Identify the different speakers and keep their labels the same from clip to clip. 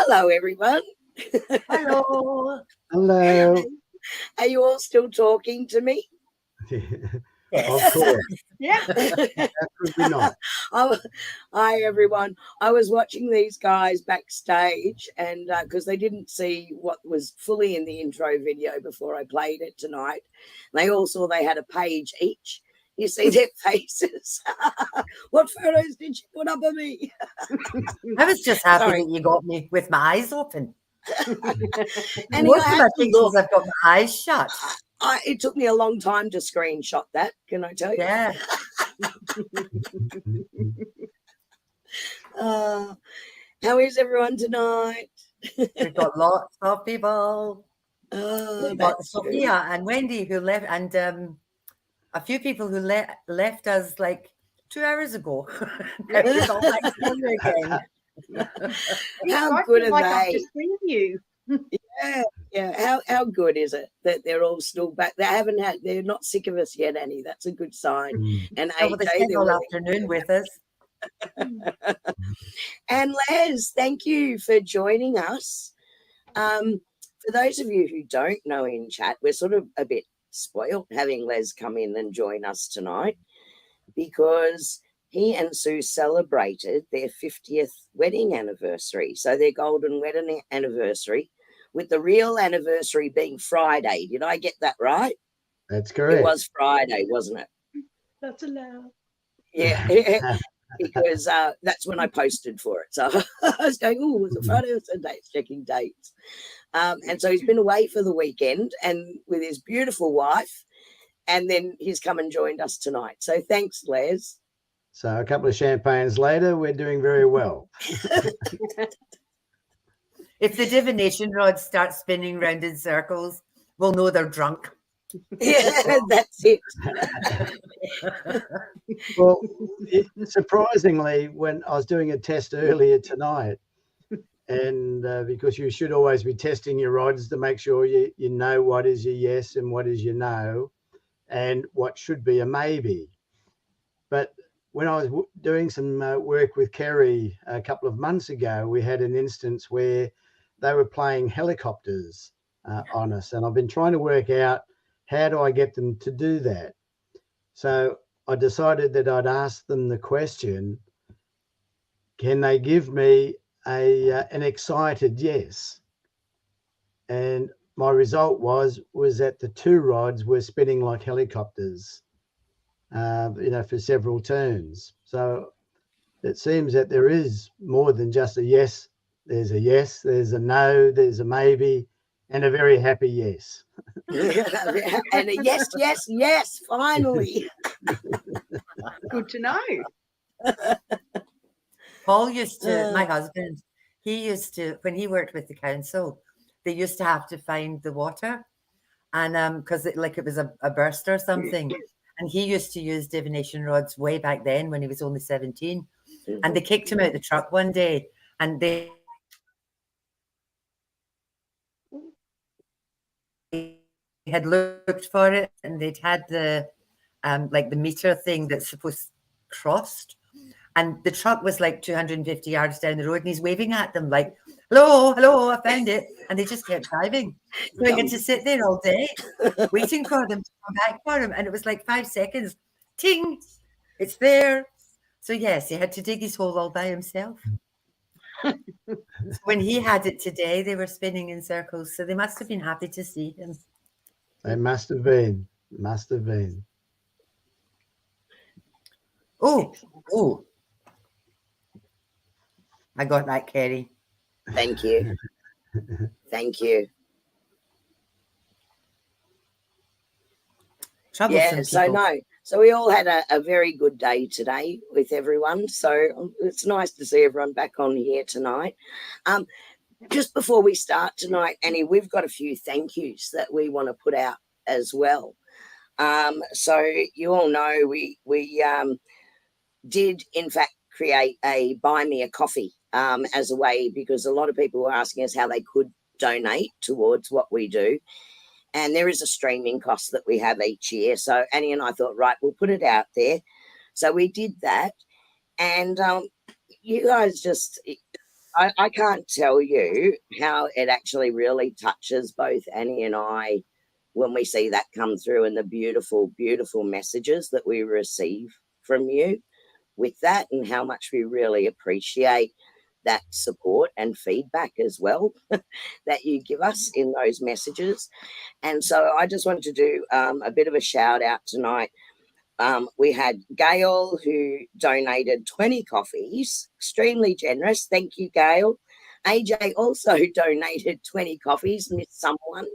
Speaker 1: Hello, everyone.
Speaker 2: Hello.
Speaker 3: Hello.
Speaker 1: Are you all still talking to me?
Speaker 3: Of course.
Speaker 2: Yeah.
Speaker 3: How could we not?
Speaker 1: Hi, everyone. I was watching these guys backstage, and because they didn't see what was fully in the intro video before I played it tonight, they all saw they had a page each. You see their faces. What photos did you put up of me?
Speaker 2: I was just happy
Speaker 1: Sorry.
Speaker 2: that you got me with my eyes open.
Speaker 1: And
Speaker 2: Most
Speaker 1: I
Speaker 2: of
Speaker 1: had
Speaker 2: my
Speaker 1: to
Speaker 2: pictures,
Speaker 1: look.
Speaker 2: I've got my eyes shut.
Speaker 1: It took me a long time to screenshot that, can I tell you?
Speaker 2: Yeah.
Speaker 1: How is everyone tonight?
Speaker 2: We've got lots of people. We've got
Speaker 1: That's
Speaker 2: Sophia and Wendy who left, and a few people who left us like 2 hours ago. It's all back together again.
Speaker 1: How good are
Speaker 4: like
Speaker 1: they?
Speaker 4: I've just seen you.
Speaker 1: Yeah. How good is it that they're all still back? They're not sick of us yet, Annie. That's a good sign. And
Speaker 2: Oh, they
Speaker 1: AJ,
Speaker 2: spent
Speaker 1: they're
Speaker 2: all
Speaker 1: really
Speaker 2: afternoon with us.
Speaker 1: And Les, thank you for joining us. For those of you who don't know in chat, we're sort of a bit spoiled having Les come in and join us tonight because he and Sue celebrated their 50th wedding anniversary. So their golden wedding anniversary, with the real anniversary being Friday. Did I get that right?
Speaker 3: That's correct.
Speaker 1: It was Friday, wasn't it?
Speaker 4: That's allowed.
Speaker 1: Yeah. Because that's when I posted for it. So I was going, oh, was it Friday or Sunday? Checking dates. And so he's been away for the weekend and with his beautiful wife. And then he's come and joined us tonight. So thanks, Les.
Speaker 3: So a couple of champagnes later, we're doing very well.
Speaker 2: If the divination rods start spinning round in circles, we'll know they're drunk.
Speaker 1: Yeah, that's it.
Speaker 3: Well, surprisingly, when I was doing a test earlier tonight, and because you should always be testing your rods to make sure you know what is your yes and what is your no and what should be a maybe. But when I was doing some work with Kerrie a couple of months ago, we had an instance where they were playing helicopters on us, and I've been trying to work out how do I get them to do that. So I decided that I'd ask them the question, can they give me an excited yes? And my result was that the two rods were spinning like helicopters, for several turns. So it seems that there is more than just a yes. There's a yes, there's a no, there's a maybe, And a very happy yes.
Speaker 1: And a yes, yes, yes, finally.
Speaker 4: Good to know.
Speaker 2: Paul used to, my husband, he used to, when he worked with the council, they used to have to find the water. And because it was a burst or something. And he used to use divination rods way back then when he was only 17. And they kicked him out the truck one day, and they had looked for it, and they'd had the the meter thing that's supposed crossed, and the truck was like 250 yards down the road, and he's waving at them like, hello, hello, I found it. And they just kept driving. So he had to sit there all day waiting for them to come back for him. And it was like 5 seconds. Ting, it's there. So yes, he had to dig his hole all by himself. So when he had it today, they were spinning in circles. So they must have been happy to see him.
Speaker 3: They must have been. Must have been.
Speaker 2: Oh, I got that, Kerrie.
Speaker 1: Thank you. Thank you. So we all had a very good day today with everyone. So it's nice to see everyone back on here tonight. Just before we start tonight, Annie, we've got a few thank yous that we want to put out as well. So you all know we did in fact create a buy me a coffee as a way, because a lot of people were asking us how they could donate towards what we do. And there is a streaming cost that we have each year. So Annie and I thought, right, we'll put it out there. So we did that. And you guys just, I can't tell you how it actually really touches both Annie and I when we see that come through, and the beautiful, beautiful messages that we receive from you with that, and how much we really appreciate that support and feedback as well that you give us in those messages. And so I just wanted to do a bit of a shout out tonight. We had Gail, who donated 20 coffees, extremely generous. Thank you, Gail. AJ also donated 20 coffees, missed someone.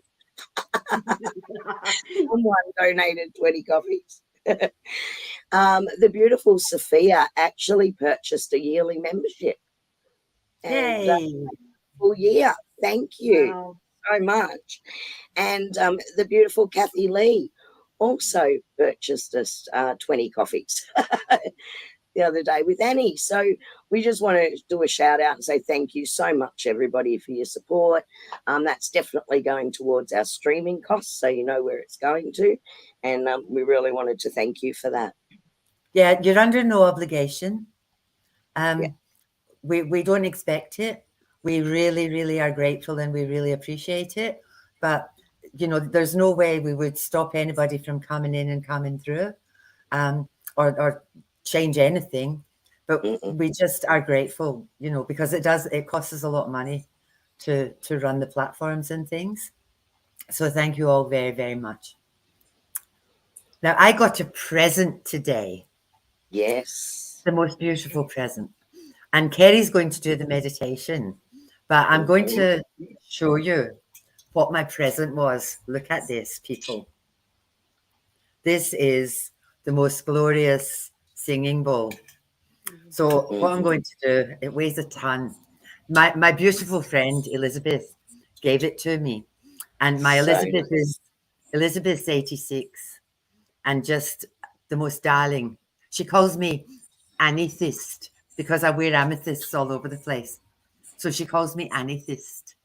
Speaker 1: Someone donated 20 coffees. The beautiful Sophia actually purchased a yearly membership. And full year. Thank you so much. And the beautiful Kathy Lee also purchased us 20 coffees the other day with Annie. So we just want to do a shout out and say thank you so much, everybody, for your support. That's definitely going towards our streaming costs, so you know where it's going to. And we really wanted to thank you for that.
Speaker 2: Yeah, you're under no obligation. We don't expect it. We really, really are grateful, and we really appreciate it. But, you know, there's no way we would stop anybody from coming in and coming through or change anything. But we just are grateful, you know, because it costs us a lot of money to run the platforms and things. So thank you all very, very much. Now, I got a present today.
Speaker 1: Yes.
Speaker 2: The most beautiful present. And Kerrie's going to do the meditation, but I'm going to show you what my present was. Look at this, people. This is the most glorious singing bowl. So what I'm going to do, it weighs a ton. My beautiful friend, Elizabeth, gave it to me. And my Elizabeth is Elizabeth's 86 and just the most darling. She calls me amethyst because I wear amethysts all over the place. So she calls me amethyst.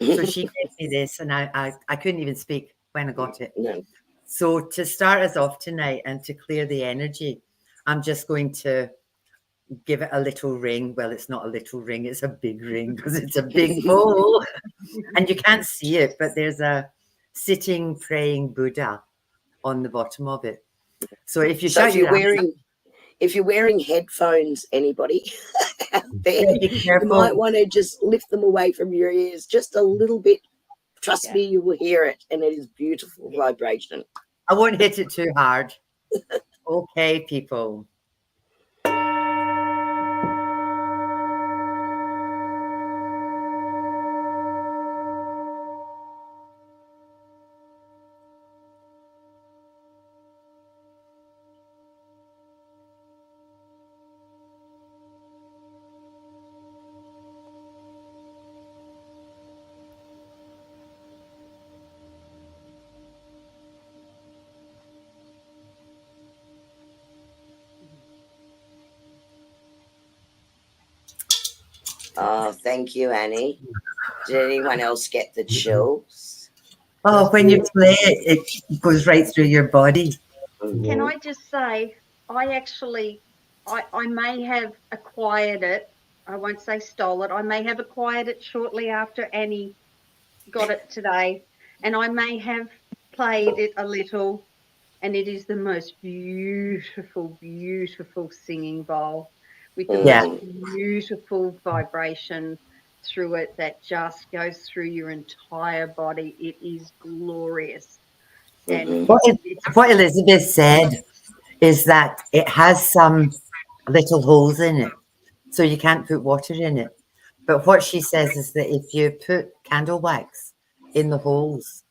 Speaker 2: So she gave me this, and I couldn't even speak when I got it.
Speaker 1: No.
Speaker 2: So to start us off tonight and to clear the energy, I'm just going to give it a little ring. Well, it's not a little ring, it's a big ring because it's a big bowl. And you can't see it, but there's a sitting praying Buddha on the bottom of it. So if you
Speaker 1: if you're wearing headphones, anybody out there, you might want to just lift them away from your ears just a little bit. Trust me, you will hear it, and it is beautiful vibration.
Speaker 2: I won't hit it too hard. Okay, people.
Speaker 1: Oh, thank you, Annie. Did anyone else get the chills?
Speaker 2: Oh, when you play it, it goes right through your body.
Speaker 4: Can I just say, I may have acquired it. I won't say stole it. I may have acquired it shortly after Annie got it today, and I may have played it a little. And it is the most beautiful, beautiful singing bowl with the
Speaker 2: Yeah.
Speaker 4: most beautiful vibration through it that just goes through your entire body. It is glorious. And
Speaker 2: What Elizabeth said is that it has some little holes in it, so you can't put water in it. But what she says is that if you put candle wax in the holes,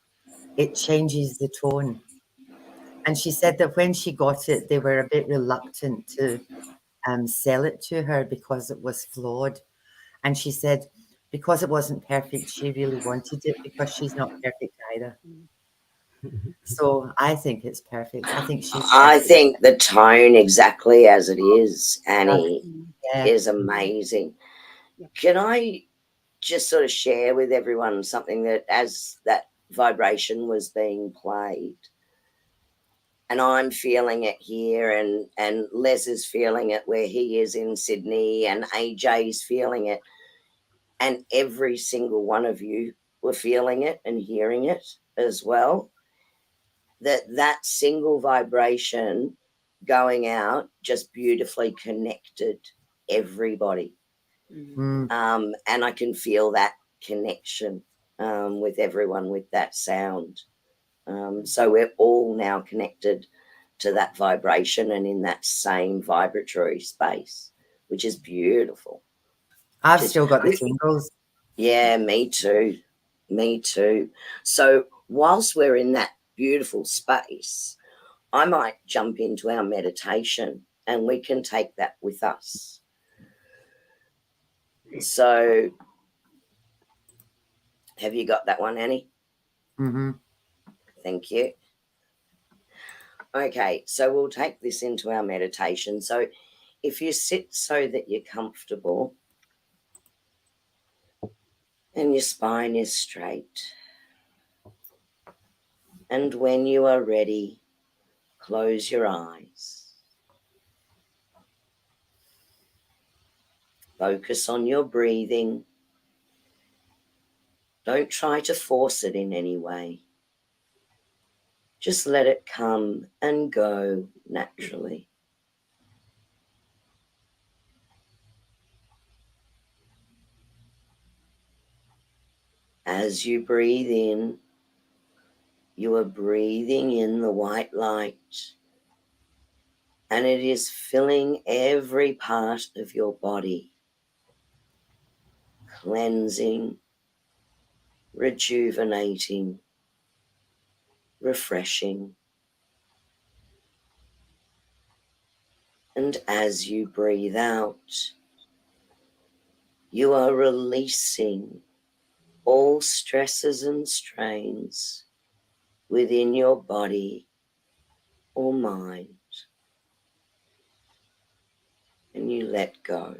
Speaker 2: it changes the tone. And she said that when she got it, they were a bit reluctant to sell it to her because it was flawed. And she said because it wasn't perfect, she really wanted it because she's not perfect either. So I think it's perfect. I think she's
Speaker 1: I
Speaker 2: perfect.
Speaker 1: think the tone, exactly as it is, Annie,
Speaker 2: Yeah.
Speaker 1: is amazing. Can I just sort of share with everyone something that as that vibration was being played, and I'm feeling it here, and Les is feeling it where he is in Sydney, and AJ's feeling it, and every single one of you were feeling it and hearing it as well. That single vibration going out just beautifully connected everybody. And I can feel that connection with everyone with that sound. So we're all now connected to that vibration and in that same vibratory space, which is beautiful.
Speaker 2: I've still got the tingles.
Speaker 1: Yeah, me too. Me too. So whilst we're in that beautiful space, I might jump into our meditation and we can take that with us. So have you got that one, Annie?
Speaker 2: Mm-hmm.
Speaker 1: Thank you. Okay, so we'll take this into our meditation. So if you sit so that you're comfortable and your spine is straight, and when you are ready, close your eyes. Focus on your breathing. Don't try to force it in any way. Just let it come and go naturally. As you breathe in, you are breathing in the white light, and it is filling every part of your body, cleansing, rejuvenating, refreshing. And as you breathe out, you are releasing all stresses and strains within your body or mind, and you let go.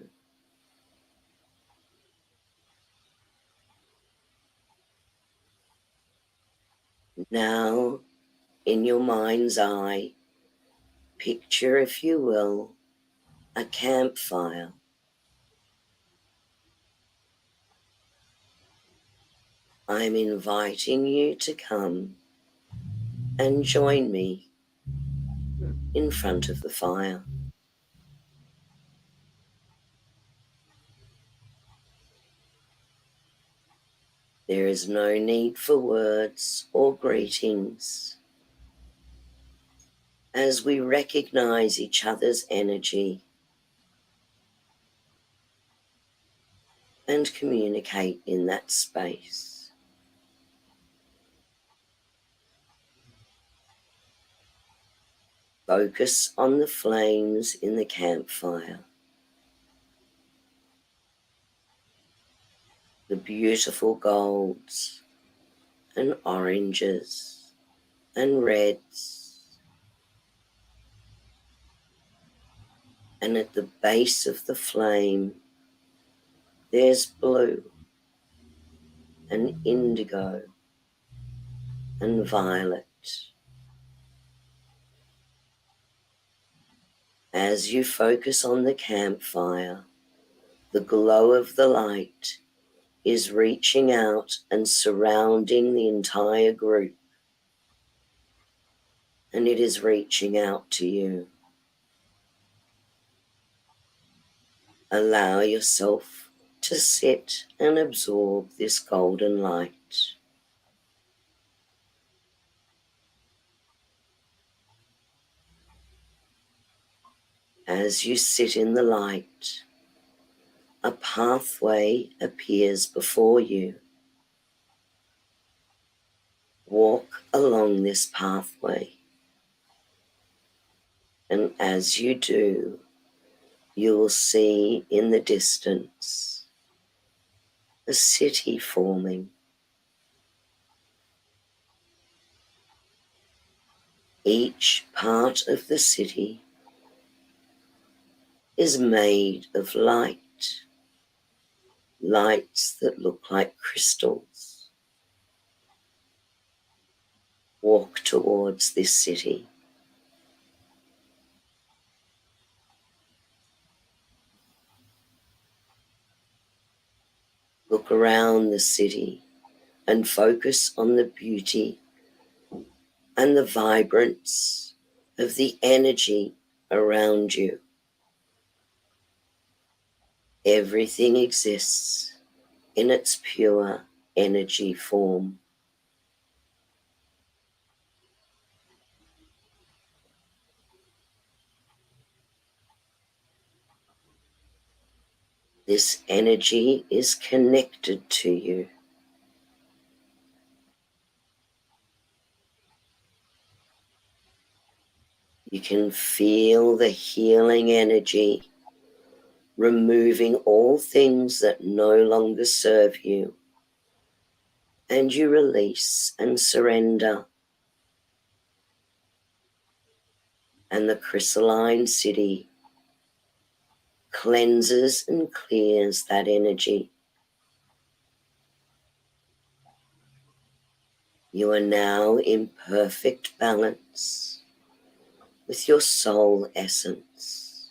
Speaker 1: Now, in your mind's eye, picture, if you will, a campfire. I'm inviting you to come and join me in front of the fire. There is no need for words or greetings, as we recognize each other's energy and communicate in that space. Focus on the flames in the campfire, the beautiful golds and oranges and reds. And at the base of the flame, there's blue and indigo and violet. As you focus on the campfire, the glow of the light is reaching out and surrounding the entire group, and it is reaching out to you. Allow yourself to sit and absorb this golden light. As you sit in the light, a pathway appears before you. Walk along this pathway, and as you do, you will see in the distance a city forming. Each part of the city is made of light, lights that look like crystals. Walk towards this city. Look around the city and focus on the beauty and the vibrance of the energy around you. Everything exists in its pure energy form. This energy is connected to you. You can feel the healing energy removing all things that no longer serve you, and you release and surrender. And the crystalline city cleanses and clears that energy. You are now in perfect balance with your soul essence.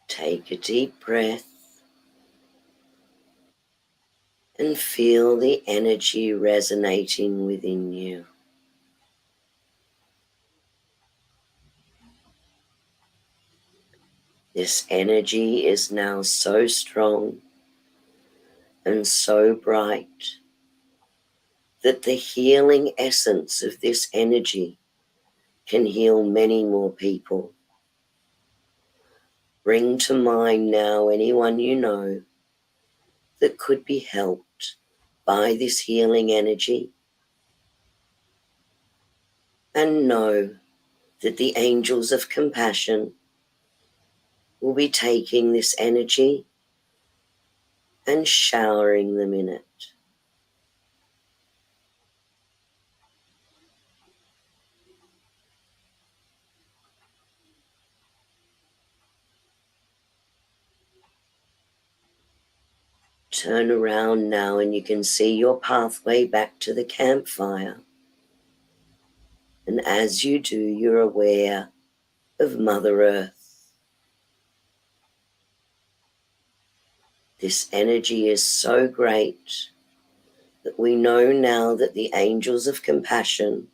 Speaker 1: Take a deep breath and feel the energy resonating within you. This energy is now so strong and so bright that the healing essence of this energy can heal many more people. Bring to mind now anyone you know that could be helped by this healing energy, and know that the angels of compassion will be taking this energy and showering them in it. Turn around now and you can see your pathway back to the campfire. And as you do, you're aware of Mother Earth. This energy is so great that we know now that the angels of compassion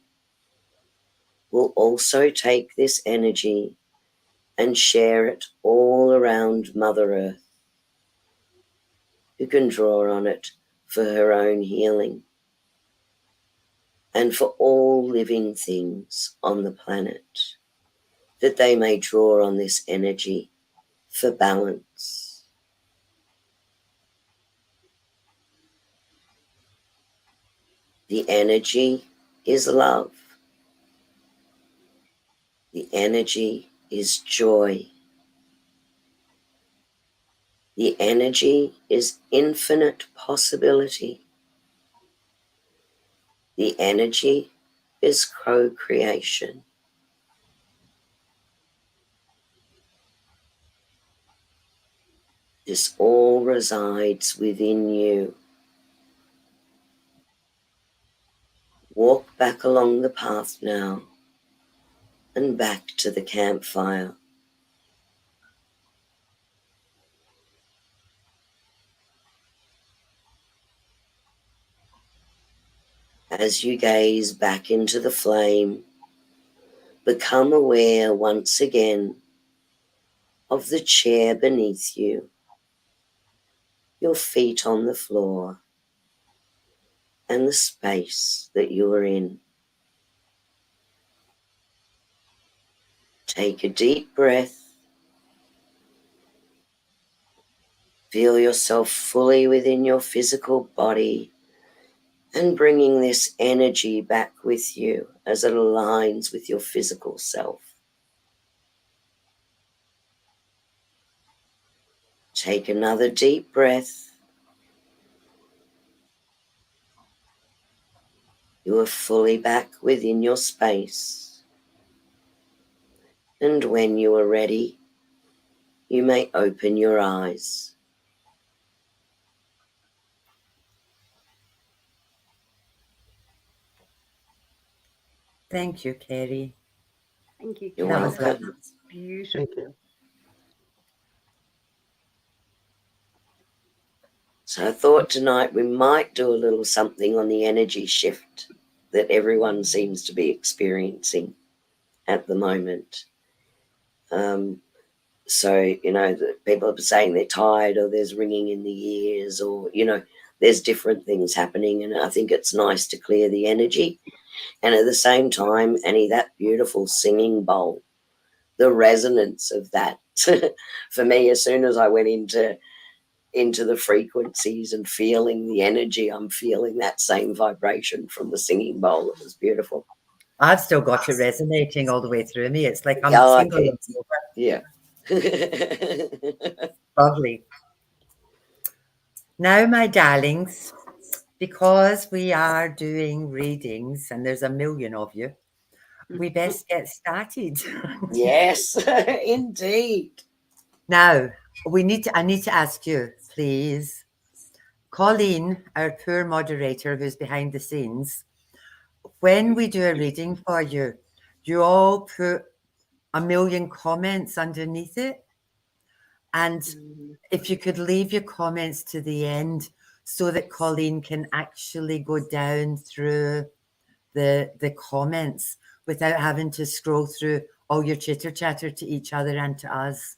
Speaker 1: will also take this energy and share it all around Mother Earth, who can draw on it for her own healing and for all living things on the planet, that they may draw on this energy for balance. The energy is love. The energy is joy. The energy is infinite possibility. The energy is co-creation. This all resides within you. Walk back along the path now and back to the campfire. As you gaze back into the flame, become aware once again of the chair beneath you, your feet on the floor, and the space that you are in. Take a deep breath. Feel yourself fully within your physical body and bringing this energy back with you as it aligns with your physical self. Take another deep breath. You are fully back within your space. And when you are ready, you may open your eyes.
Speaker 2: Thank you, Kerrie.
Speaker 4: Thank you.
Speaker 1: You're
Speaker 2: That was
Speaker 1: welcome.
Speaker 2: lovely.
Speaker 4: Beautiful.
Speaker 3: Thank you.
Speaker 1: So I thought tonight we might do a little something on the energy shift that everyone seems to be experiencing at the moment. So, you know, people are saying they're tired, or there's ringing in the ears, or, you know, there's different things happening. And I think it's nice to clear the energy. And at the same time, Annie, that beautiful singing bowl, the resonance of that, for me, as soon as I went into the frequencies and feeling the energy, I'm feeling that same vibration from the singing bowl. It was beautiful.
Speaker 2: I've still got it resonating all the way through me. It's like I'm
Speaker 1: Yeah,
Speaker 2: tingling.
Speaker 1: yeah.
Speaker 2: Lovely. Now, my darlings, because we are doing readings and there's a million of you, we best get started.
Speaker 1: Yes, indeed.
Speaker 2: Now, I need to ask you, please. Colleen, our poor moderator who's behind the scenes, when we do a reading for you, you all put a million comments underneath it. And if you could leave your comments to the end so that Colleen can actually go down through the comments without having to scroll through all your chitter chatter to each other and to us.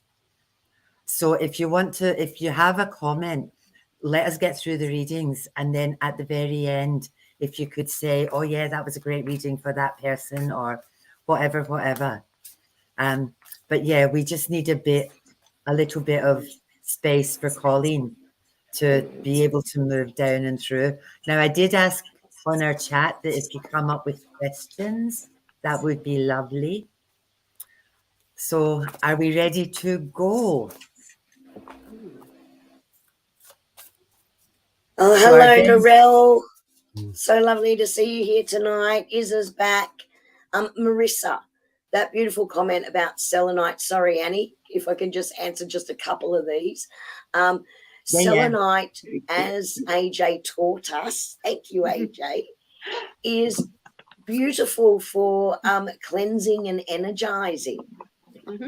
Speaker 2: So if you have a comment, let us get through the readings. And then at the very end, if you could say, oh yeah, that was a great reading for that person, or whatever. But yeah, we just need a little bit of space for Colleen to be able to move down and through. Now, I did ask on our chat that if you come up with questions, that would be lovely. So are we ready to go?
Speaker 1: Oh,
Speaker 2: So
Speaker 1: hello,
Speaker 2: our
Speaker 1: Narelle. So lovely to see you here tonight. Izza's back. Marissa, that beautiful comment about selenite. Sorry, Annie, if I can just answer just a couple of these. Selenite, as AJ taught us, thank you, AJ, is beautiful for cleansing and energizing.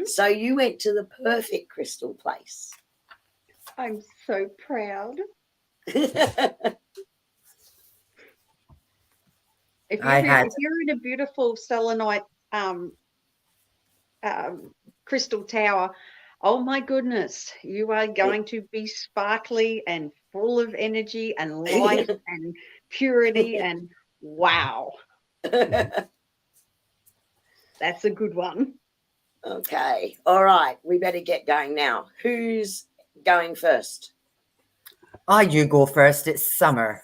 Speaker 1: So you went to the perfect crystal place.
Speaker 4: I'm so proud. If you're in a beautiful selenite crystal tower, oh my goodness, you are going to be sparkly and full of energy and life and purity and wow. That's a good one.
Speaker 1: Okay. All right. We better get going now. Who's going first?
Speaker 2: Oh, you go first. It's Summer.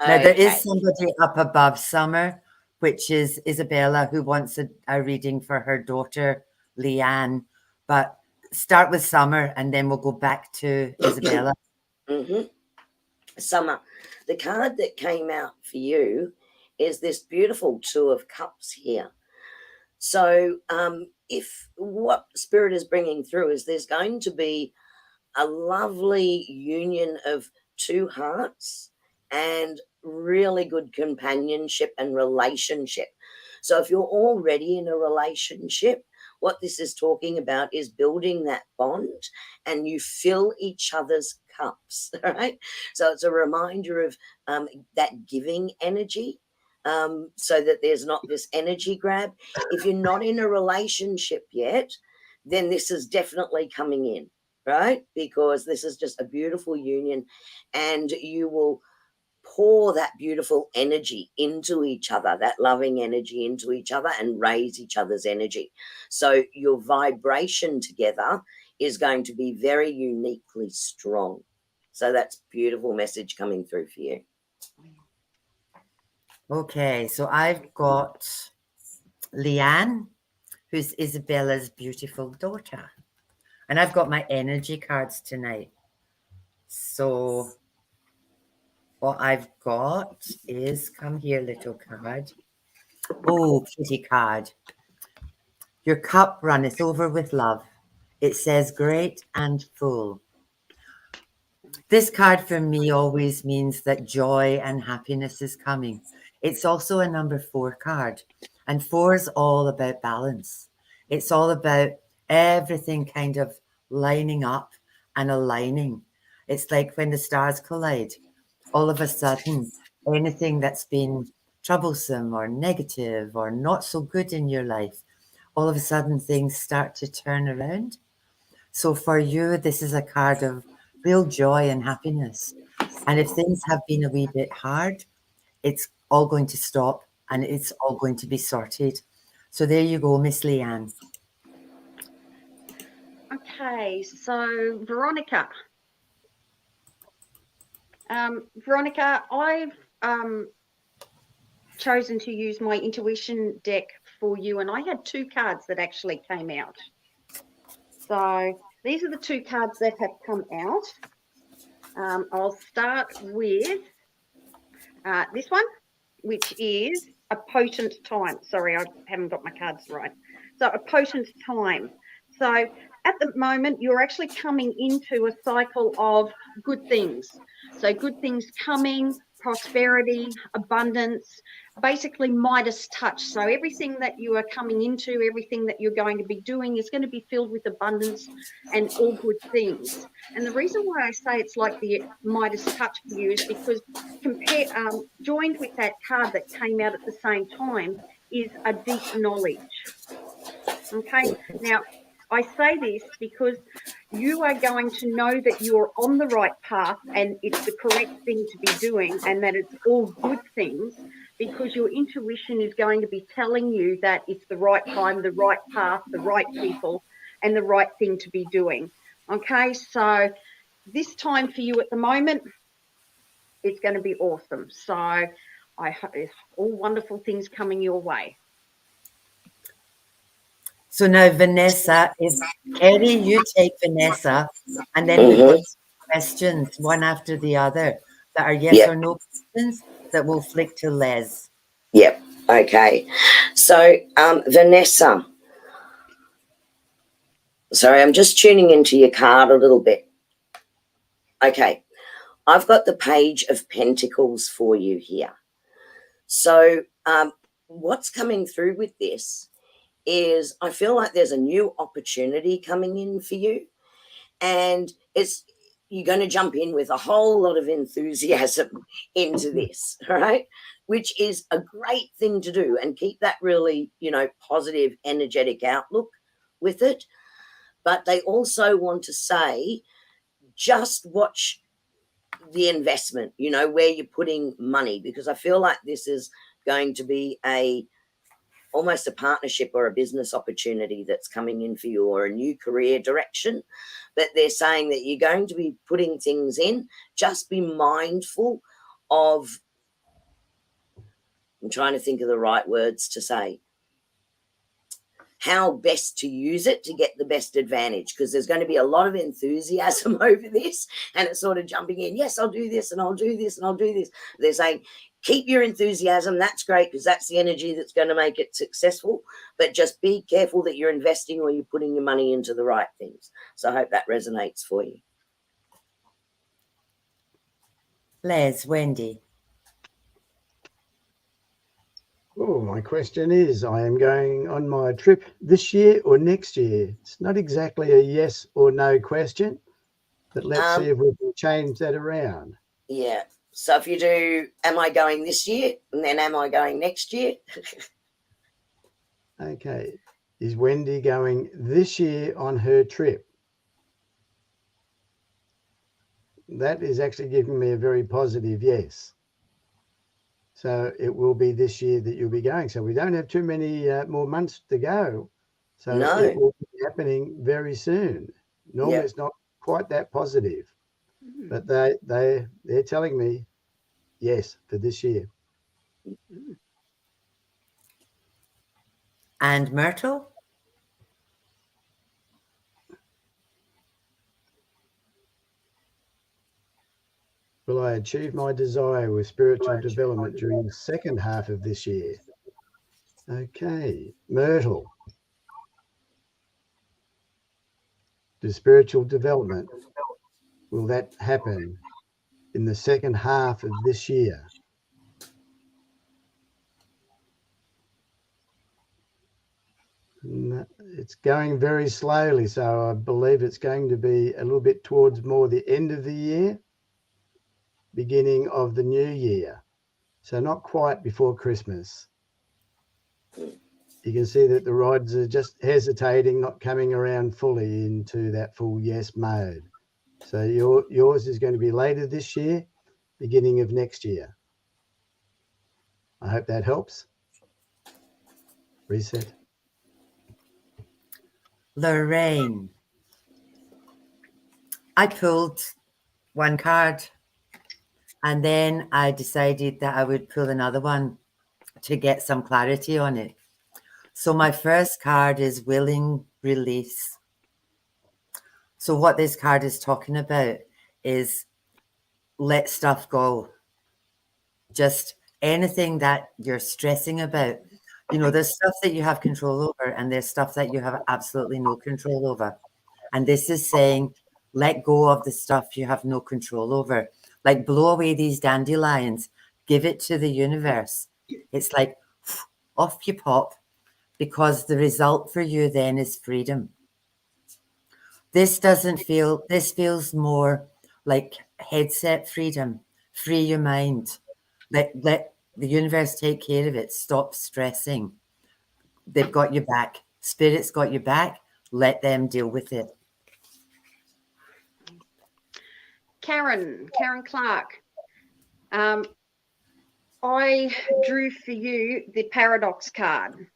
Speaker 2: Now, there is somebody up above Summer, which is Isabella, who wants a reading for her daughter, Leanne. But start with Summer, and then we'll go back to Isabella.
Speaker 1: Summer, the card that came out for you is this beautiful Two of Cups here. So if what Spirit is bringing through is there's going to be a lovely union of two hearts and really good companionship and relationship. So if you're already in a relationship, what this is talking about is building that bond, and you fill each other's cups, right? So it's a reminder of that giving energy, so that there's not this energy grab. If you're not in a relationship yet, then this is definitely coming in, right? Because this is just a beautiful union, and you will pour that beautiful energy into each other, that loving energy into each other, and raise each other's energy. So your vibration together is going to be very uniquely strong. So that's beautiful message coming through for you.
Speaker 2: Okay, so I've got Leanne, who's Isabella's beautiful daughter. And I've got my energy cards tonight. So what I've got is, come here, little card. Oh, kitty card. Your cup runneth over with love. It says great and full. This card for me always means that joy and happiness is coming. It's also a number 4 card. And 4 is all about balance. It's all about everything kind of lining up and aligning. It's like when the stars collide. All of a sudden, anything that's been troublesome or negative or not so good in your life, all of a sudden things start to turn around. So for you, this is a card of real joy and happiness. And if things have been a wee bit hard, it's all going to stop and it's all going to be sorted. So there you go, Miss Leanne.
Speaker 4: Okay, so Veronica. Veronica, I've chosen to use my intuition deck for you, and I had 2 cards that actually came out. So these are the 2 cards that have come out. I'll start with this one, which is a potent time. Sorry, I haven't got my cards right. So a potent time. So at the moment, you're actually coming into a cycle of good things. So good things coming, prosperity, abundance, basically Midas touch. So everything that you are coming into, everything that you're going to be doing is going to be filled with abundance and all good things. And the reason why I say it's like the Midas touch for you is because joined with that card that came out at the same time is a deep knowledge. Okay, now I say this because you are going to know that you're on the right path and it's the correct thing to be doing, and that it's all good things, because your intuition is going to be telling you that it's the right time, the right path, the right people, and the right thing to be doing. Okay, so this time for you at the moment, it's going to be awesome. So I hope all wonderful things coming your way.
Speaker 2: So now, Vanessa, if Kerrie, you take Vanessa, and then we've got questions one after the other that are yes or no questions that will flick to Les.
Speaker 1: Yep. Okay. So, Vanessa, sorry, I'm just tuning into your card a little bit. Okay. I've got the Page of Pentacles for you here. So, what's coming through with this is I feel like there's a new opportunity coming in for you, and you're going to jump in with a whole lot of enthusiasm into this, right? Which is a great thing to do, and keep that really, positive, energetic outlook with it. But they also want to say, just watch the investment, where you're putting money, because I feel like this is going to be almost a partnership or a business opportunity that's coming in for you, or a new career direction. But they're saying that you're going to be putting things in. Just be mindful of, I'm trying to think of the right words to say, how best to use it to get the best advantage, because there's going to be a lot of enthusiasm over this, and it's sort of jumping in. Yes, I'll do this and I'll do this and I'll do this. They're saying, keep your enthusiasm. That's great, because that's the energy that's going to make it successful. But just be careful that you're investing or you're putting your money into the right things. So I hope that resonates for you.
Speaker 2: Les, Wendy.
Speaker 3: Oh, my question is, I am going on my trip this year or next year. It's not exactly a yes or no question, but let's see if we can change that around.
Speaker 1: Yeah. So if you do, am I going this year? And then am I going next year?
Speaker 3: Okay. Is Wendy going this year on her trip? That is actually giving me a very positive yes. So it will be this year that you'll be going. So we don't have too many more months to go. So
Speaker 1: No.
Speaker 3: it will be happening very soon. Normally it's not quite that positive, but they're telling me yes for this year.
Speaker 2: And Myrtle?
Speaker 3: Will I achieve my desire with spiritual development during the second half of this year? Okay, Myrtle. The spiritual development, will that happen in the second half of this year? No, it's going very slowly, so I believe it's going to be a little bit towards more the end of the year, beginning of the new year. So not quite before Christmas. You can see that the rods are just hesitating, not coming around fully into that full yes mode. So yours is going to be later this year, beginning of next year. I hope that helps. Reset.
Speaker 2: Lorraine. I pulled one card and then I decided that I would pull another one to get some clarity on it. So my first card is willing release. So what this card is talking about is let stuff go. Just anything that you're stressing about. You know, there's stuff that you have control over and there's stuff that you have absolutely no control over. And this is saying, let go of the stuff you have no control over. Like blow away these dandelions, give it to the universe. It's like off you pop, because the result for you then is freedom. This feels more like headset freedom. Free your mind. Let the universe take care of it. Stop stressing. They've got your back. Spirit's got your back. Let them deal with it.
Speaker 4: Karen Clark. I drew for you the paradox card.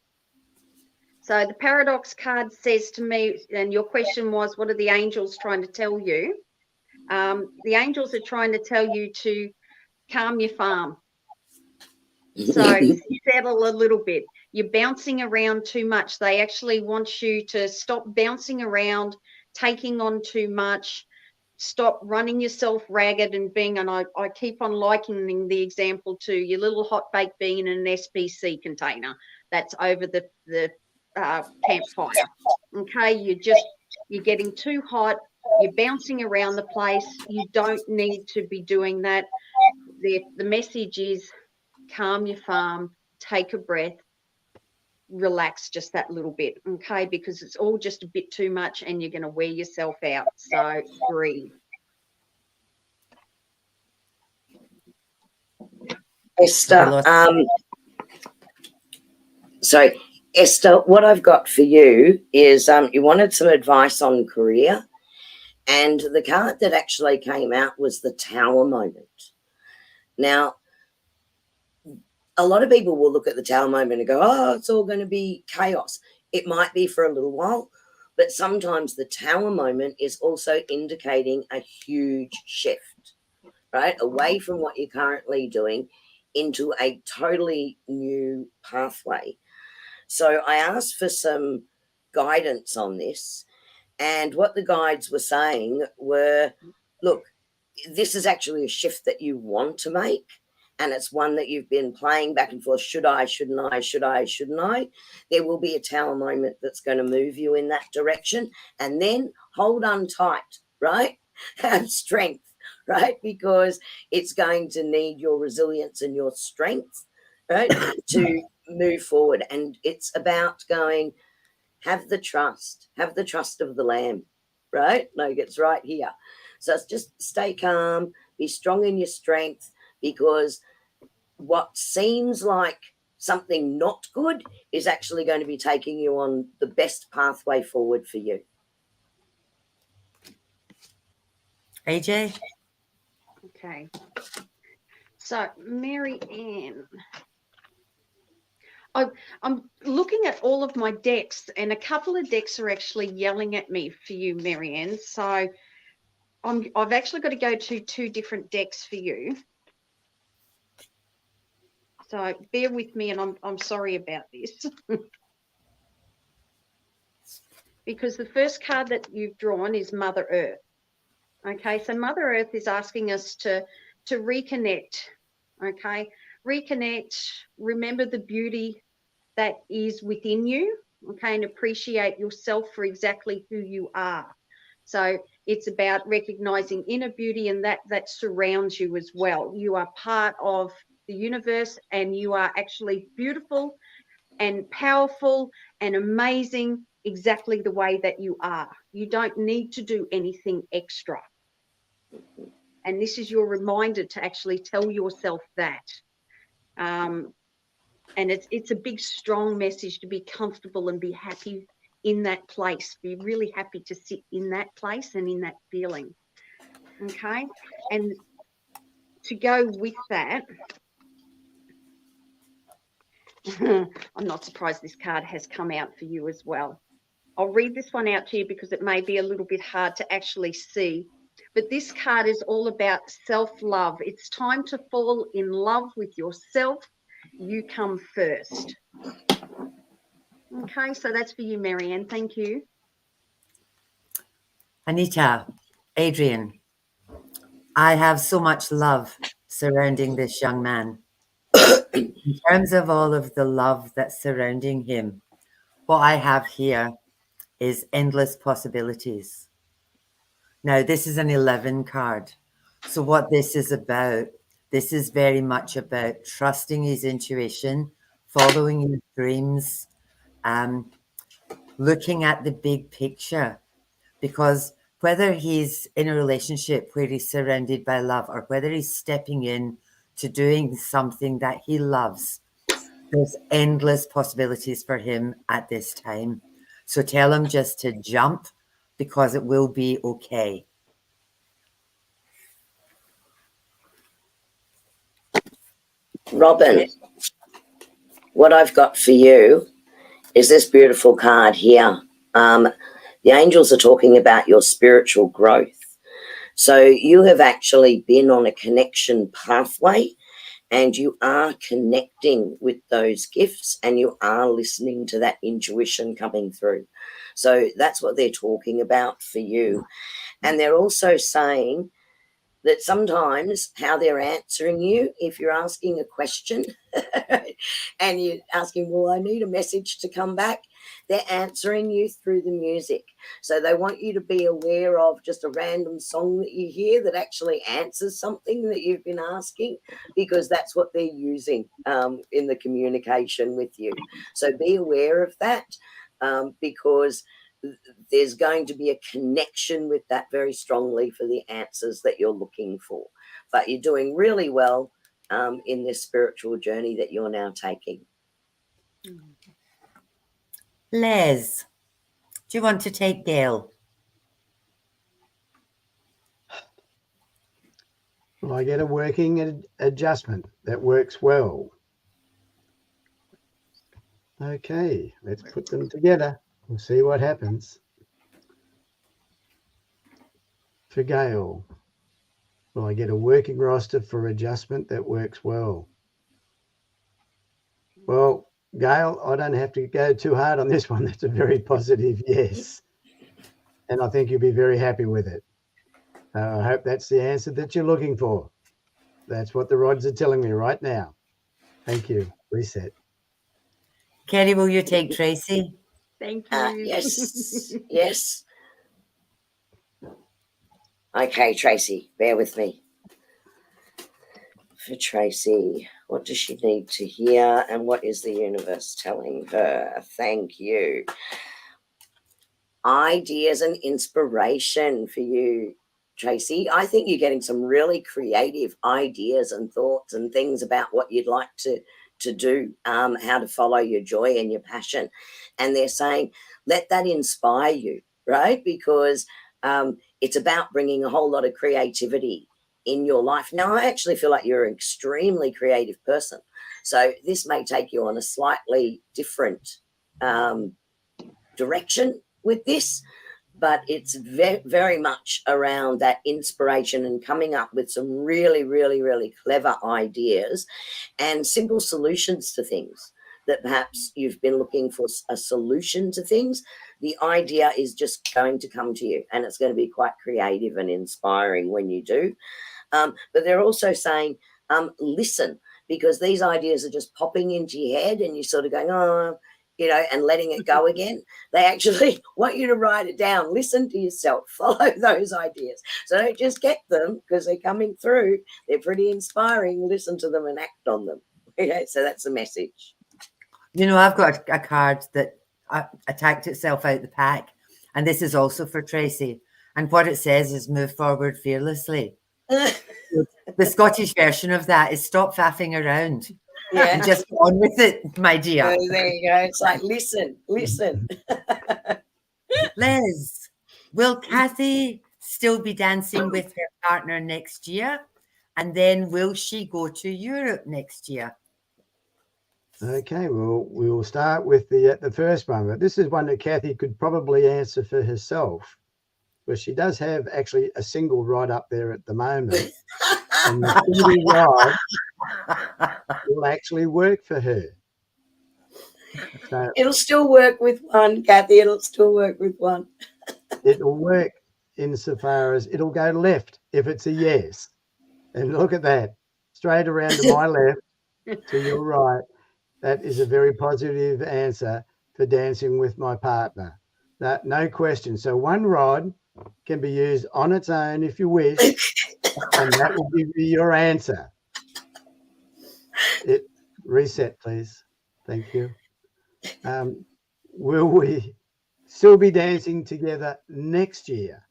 Speaker 4: So the paradox card says to me, and your question was, what are the angels trying to tell you? The angels are trying to tell you to calm your farm. So settle a little bit. You're bouncing around too much. They actually want you to stop bouncing around, taking on too much, stop running yourself ragged and being, and I keep on likening the example to your little hot baked bean in an SPC container that's over the campfire. Okay, you're getting too hot, you're bouncing around the place. You don't need to be doing that. The message is calm your farm, take a breath, relax just that little bit, okay, because it's all just a bit too much and you're going to wear yourself out. So breathe.
Speaker 1: Esther, Esther, what I've got for you is you wanted some advice on career, and the card that actually came out was the Tower moment. Now, a lot of people will look at the Tower moment and go, oh, it's all going to be chaos. It might be for a little while, but sometimes the Tower moment is also indicating a huge shift, right? Away from what you're currently doing into a totally new pathway. So I asked for some guidance on this. And what the guides were saying were, look, this is actually a shift that you want to make. And it's one that you've been playing back and forth. Should I, shouldn't I, should I, shouldn't I? There will be a tower moment that's going to move you in that direction. And then hold on tight, right? Have strength, right? Because it's going to need your resilience and your strength, right, to move forward. And it's about going, have the trust of the Lamb, right? Like, it's right here. So it's just stay calm, be strong in your strength, because what seems like something not good is actually going to be taking you on the best pathway forward for you.
Speaker 2: AJ?
Speaker 4: Okay. So, Mary Ann, I'm looking at all of my decks, and a couple of decks are actually yelling at me for you, Mary Ann. So I've actually got to go to 2 different decks for you. So bear with me, and I'm sorry about this. Because the first card that you've drawn is Mother Earth. Okay, so Mother Earth is asking us to reconnect. Okay, reconnect, remember the beauty that is within you, okay, and appreciate yourself for exactly who you are. So it's about recognizing inner beauty, and that surrounds you as well. You are part of the universe, and you are actually beautiful and powerful and amazing exactly the way that you are. You don't need to do anything extra. And this is your reminder to actually tell yourself that. And it's a big, strong message to be comfortable and be happy in that place. Be really happy to sit in that place and in that feeling. Okay? And to go with that, I'm not surprised this card has come out for you as well. I'll read this one out to you because it may be a little bit hard to actually see. But this card is all about self-love. It's time to fall in love with yourself. You come first. Okay, so that's for you, Mary Ann. Thank you.
Speaker 2: Anita, Adrian, I have so much love surrounding this young man. In terms of all of the love that's surrounding him, what I have here is endless possibilities. Now, this is an 11 card. So what this is very much about trusting his intuition, following his dreams, looking at the big picture. Because whether he's in a relationship where he's surrounded by love, or whether he's stepping in to doing something that he loves, there's endless possibilities for him at this time. So tell him just to jump, because it will be okay.
Speaker 1: Robin, what I've got for you is this beautiful card here. The angels are talking about your spiritual growth. So you have actually been on a connection pathway, and you are connecting with those gifts, and you are listening to that intuition coming through. So that's what they're talking about for you. And they're also saying that sometimes how they're answering you, if you're asking a question and you're asking, well, I need a message to come back, they're answering you through the music. So they want you to be aware of just a random song that you hear that actually answers something that you've been asking, because that's what they're using in the communication with you. So be aware of that, because there's going to be a connection with that very strongly for the answers that you're looking for. But you're doing really well in this spiritual journey that you're now taking.
Speaker 2: Les, do you want to take Gail?
Speaker 3: Well, I get a working adjustment that works well. Okay, let's put them together. We'll see what happens. For Gail, will I get a working roster for adjustment that works well? Well, Gail, I don't have to go too hard on this one. That's a very positive yes. And I think you'll be very happy with it. I hope that's the answer that you're looking for. That's what the rods are telling me right now. Thank you. Reset.
Speaker 2: Kerrie, will you take Tracy?
Speaker 4: Thank you.
Speaker 1: Yes, yes. Okay, Tracy, bear with me. For Tracy, what does she need to hear and what is the universe telling her? Thank you. Ideas and inspiration for you, Tracy. I think you're getting some really creative ideas and thoughts and things about what you'd like to do, how to follow your joy and your passion. And they're saying, let that inspire you, right? Because it's about bringing a whole lot of creativity in your life. Now, I actually feel like you're an extremely creative person. So this may take you on a slightly different direction with this, but it's very much around that inspiration and coming up with some really, really, really clever ideas and simple solutions to things that perhaps you've been looking for a solution to things. The idea is just going to come to you, and it's going to be quite creative and inspiring when you do. But they're also saying, listen, because these ideas are just popping into your head and you're sort of going, oh, and letting it go again. They actually want you to write it down, listen to yourself, follow those ideas. So don't just get them because they're coming through. They're pretty inspiring. Listen to them and act on them. Okay, so that's the message.
Speaker 2: I've got a card that attacked itself out the pack, and this is also for Tracy. And what it says is move forward fearlessly. The Scottish version of that is stop faffing around. Yeah. And just go on with it, my dear.
Speaker 1: Oh, there you go. It's like, listen.
Speaker 2: Liz, will Kathy still be dancing with her partner next year? And then will she go to Europe next year?
Speaker 3: Okay, well, we will start with the first one. But this is one that Kathy could probably answer for herself, because she does have actually a single rod up there at the moment. And the single rod will actually work for her. So
Speaker 1: it'll still work with one, Kathy. It'll still work with one.
Speaker 3: It'll work insofar as it'll go left if it's a yes. And look at that. Straight around to my left, to your right. That is a very positive answer for dancing with my partner. No question. So one rod can be used on its own if you wish, and that will give you your answer. Reset, please. Thank you. Will we still be dancing together next year?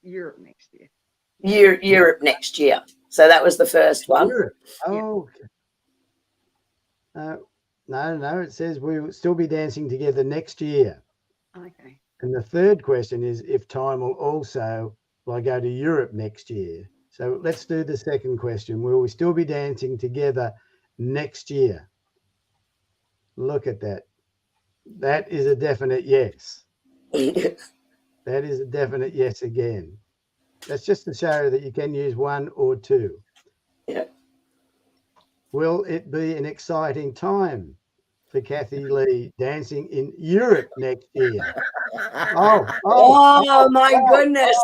Speaker 4: Europe next year.
Speaker 1: Europe next year. So that was the first one.
Speaker 3: Europe. Oh, okay. No. It says we will still be dancing together next year.
Speaker 4: Okay.
Speaker 3: And the third question is if time will also, will I go to Europe next year? So let's do the second question. Will we still be dancing together next year? Look at that. That is a definite yes. That is a definite yes again. That's just to show that you can use one or two.
Speaker 1: Yeah.
Speaker 3: Will it be an exciting time for Kathy Lee dancing in Europe next year?
Speaker 1: Oh my goodness.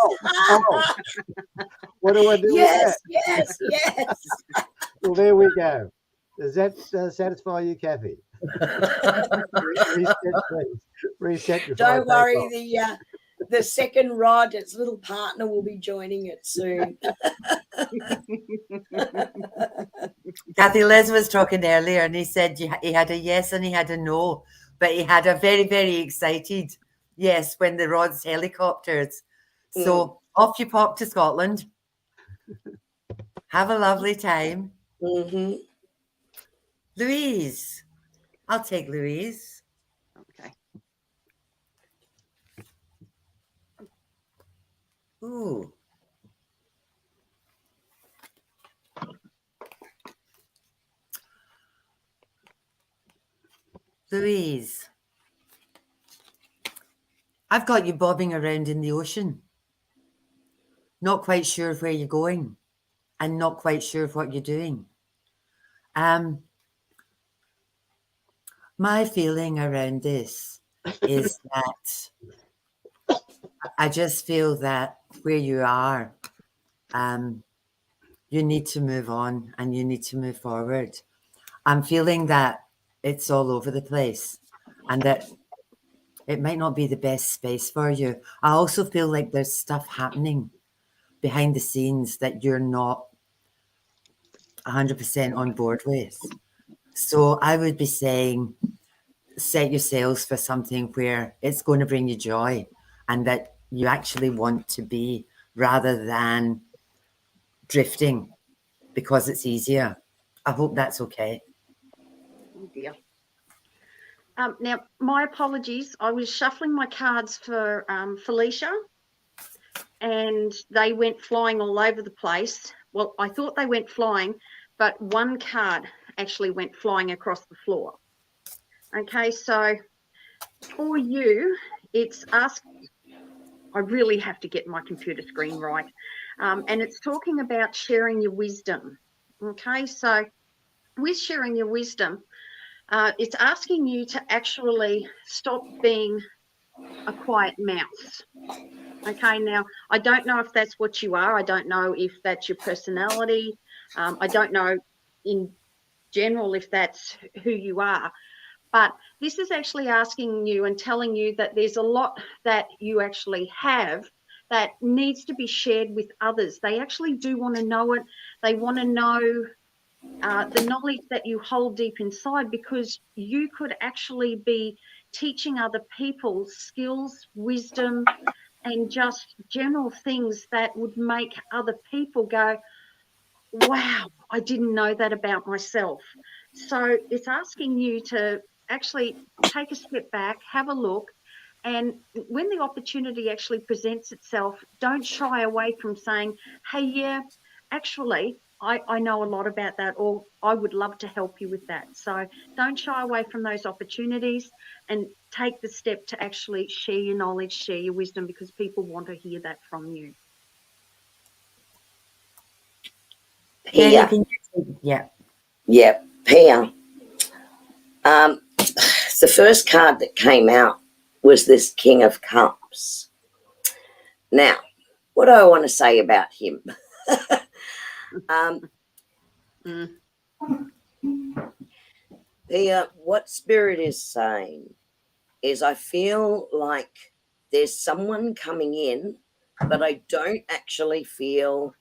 Speaker 3: What do I do with that?
Speaker 1: Yes.
Speaker 3: Well, there we go. Does that satisfy you, Kathy? Reset, please. Reset before
Speaker 1: Don't worry, the second rod, its little partner, will be joining it soon.
Speaker 2: Kathy, Les was talking earlier and he said he had a yes and he had a no, but he had a very, very excited yes when the rods helicoptered. So off you pop to Scotland. Have a lovely time.
Speaker 1: Mm-hmm.
Speaker 2: Louise. I'll take Louise.
Speaker 4: Okay.
Speaker 2: Ooh. Louise. I've got you bobbing around in the ocean. Not quite sure where you're going and not quite sure what you're doing. My feeling around this is that I just feel that where you are, you need to move on and you need to move forward. I'm feeling that it's all over the place and that it might not be the best space for you. I also feel like there's stuff happening behind the scenes that you're not 100% on board with. So I would be saying, set your sails for something where it's going to bring you joy and that you actually want to be, rather than drifting because it's easier. I hope that's okay.
Speaker 4: Oh dear. Now, my apologies. I was shuffling my cards for Felicia, and they went flying all over the place. Well, I thought they went flying, but one card actually went flying across the floor. Okay, so for you, it's asked. I really have to get my computer screen right. And it's talking about sharing your wisdom. Okay, so with sharing your wisdom, it's asking you to actually stop being a quiet mouse. Okay, now I don't know if that's what you are. I don't know if that's your personality. I don't know in general if that's who you are. But this is actually asking you and telling you that there's a lot that you actually have that needs to be shared with others. They actually do want to know it. They want to know the knowledge that you hold deep inside, because you could actually be teaching other people skills, wisdom, and just general things that would make other people go, wow, I didn't know that about myself. So it's asking you to actually take a step back, have a look, and when the opportunity actually presents itself, don't shy away from saying, hey, yeah, actually, I know a lot about that, or I would love to help you with that. So don't shy away from those opportunities and take the step to actually share your knowledge, share your wisdom, because people want to hear that from you.
Speaker 1: Pia.
Speaker 2: Yeah.
Speaker 1: Yeah, Pia. The first card that came out was this King of Cups. Now, what do I want to say about him? Pia, what Spirit is saying is I feel like there's someone coming in, but I don't actually feel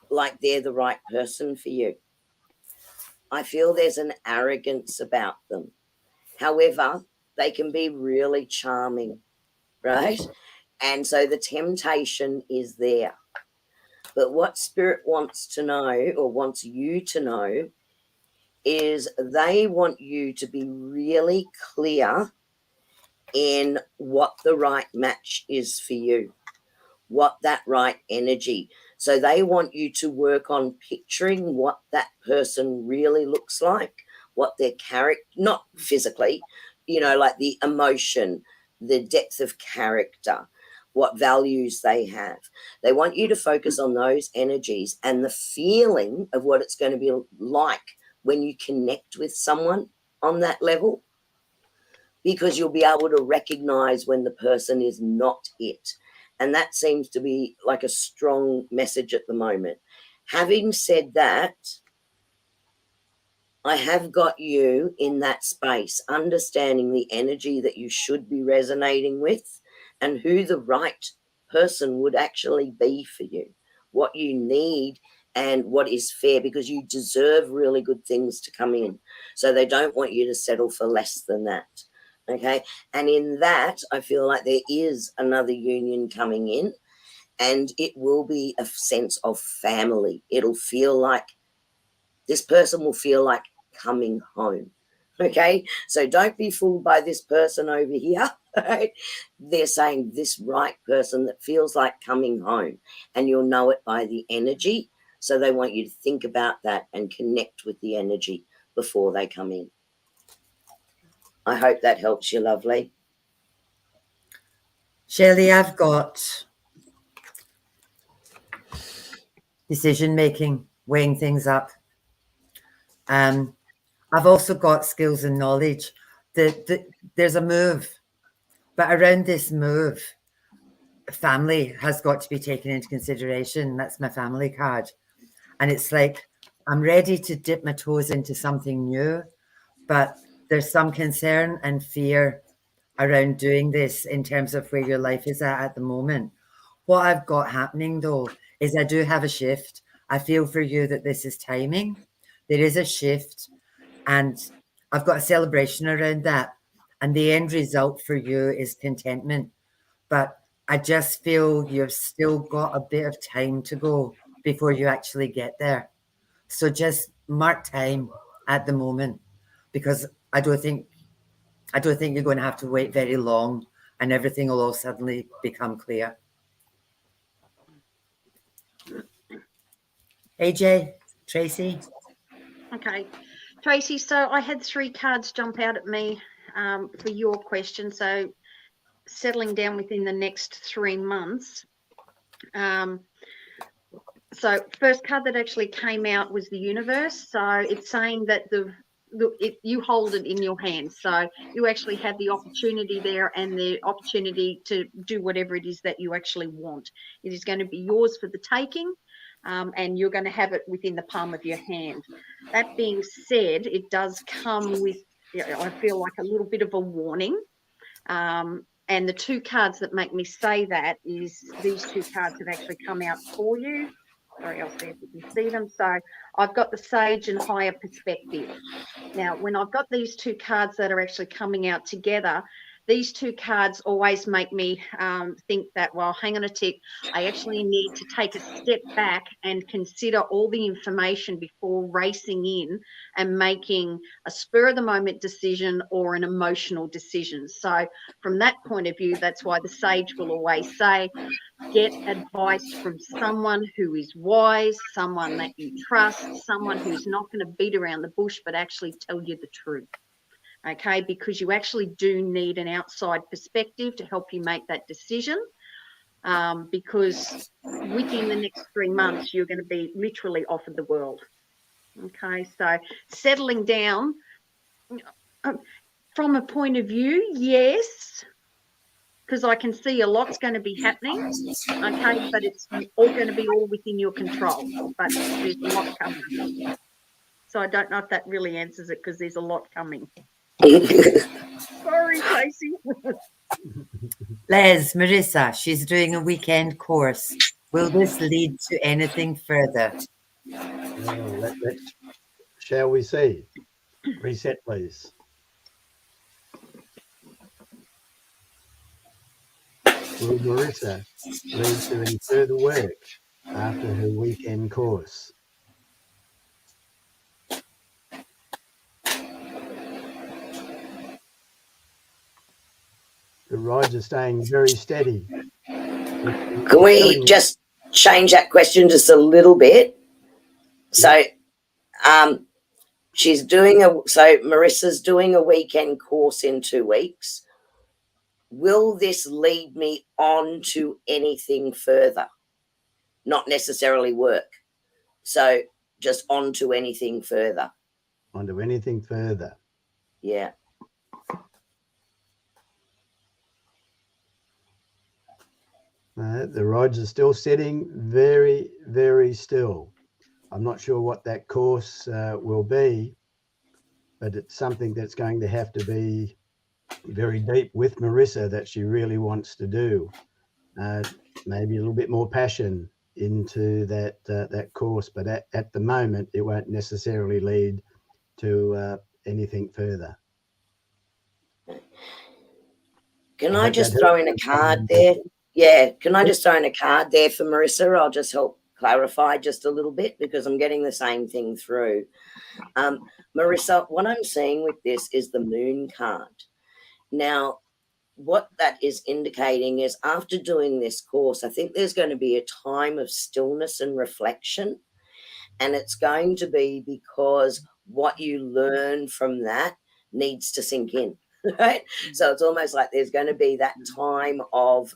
Speaker 1: like they're the right person for you. I feel there's an arrogance about them. However, they can be really charming, right? And so the temptation is there. But what Spirit wants to know, or wants you to know, is they want you to be really clear in what the right match is for you, what that right energy. So they want you to work on picturing what that person really looks like, what their character, not physically, like the emotion, the depth of character, what values they have. They want you to focus on those energies and the feeling of what it's going to be like when you connect with someone on that level, because you'll be able to recognize when the person is not it. And that seems to be like a strong message at the moment. Having said that, I have got you in that space, understanding the energy that you should be resonating with and who the right person would actually be for you, what you need and what is fair, because you deserve really good things to come in. So they don't want you to settle for less than that. Okay. And in that, I feel like there is another union coming in, and it will be a sense of family. It'll feel like this person will feel like coming home. Okay. So don't be fooled by this person over here. Right? They're saying this right person that feels like coming home, and you'll know it by the energy. So they want you to think about that and connect with the energy before they come in. I hope that helps you, lovely.
Speaker 2: Shelley, I've got decision making, weighing things up. I've also got skills and knowledge, there's a move, but around this move, family has got to be taken into consideration. That's my family card. And it's like, I'm ready to dip my toes into something new, but there's some concern and fear around doing this in terms of where your life is at the moment. What I've got happening though is I do have a shift. I feel for you that this is timing. There is a shift, and I've got a celebration around that. And the end result for you is contentment. But I just feel you've still got a bit of time to go before you actually get there. So just mark time at the moment, because I don't think you're going to have to wait very long, and everything will all suddenly become clear. AJ, Tracy.
Speaker 4: Okay, Tracy, so I had 3 cards jump out at me for your question. So settling down within the next 3 months. So first card that actually came out was the universe. So it's saying that you hold it in your hands. So you actually have the opportunity there and the opportunity to do whatever it is that you actually want. It is going to be yours for the taking. And you're going to have it within the palm of your hand. That being said, it does come with, I feel like, a little bit of a warning. And the 2 cards that make me say that is these 2 cards have actually come out for you. Sorry, I'll see if you can see them. So I've got the Sage and Higher Perspective. Now, when I've got these 2 cards that are actually coming out together, these 2 cards always make me think that, well, hang on a tick, I actually need to take a step back and consider all the information before racing in and making a spur-of-the-moment decision or an emotional decision. So from that point of view, that's why the Sage will always say, get advice from someone who is wise, someone that you trust, someone who's not going to beat around the bush but actually tell you the truth. Okay, because you actually do need an outside perspective to help you make that decision, because within the next 3 months, you're going to be literally off of the world. Okay, so settling down from a point of view, yes, because I can see a lot's going to be happening. Okay, but it's all going to be all within your control, but there's a lot coming. So I don't know if that really answers it, because there's a lot coming. Sorry, Tracy.
Speaker 2: Les, Marissa, she's doing a weekend course. Will this lead to anything further?
Speaker 3: Well, shall we see? Reset, please. Will Marissa lead to any further work after her weekend course? The rides are staying very steady.
Speaker 1: Can we just change that question just a little bit? So, Marissa's doing a weekend course in 2 weeks. Will this lead me on to anything further? Not necessarily work. So just on to anything further.
Speaker 3: On to anything further.
Speaker 1: Yeah.
Speaker 3: The rides are still sitting very, very still. I'm not sure what that course will be, but it's something that's going to have to be very deep with Marissa that she really wants to do. Maybe a little bit more passion into that course, but at the moment, it won't necessarily lead to anything further.
Speaker 1: Can I just throw in a card there? Yeah, can I just throw in a card there for Marissa? I'll just help clarify just a little bit, because I'm getting the same thing through. Marissa, what I'm seeing with this is the moon card. Now, what that is indicating is after doing this course, I think there's going to be a time of stillness and reflection. And it's going to be because what you learn from that needs to sink in. Right? So it's almost like there's going to be that time of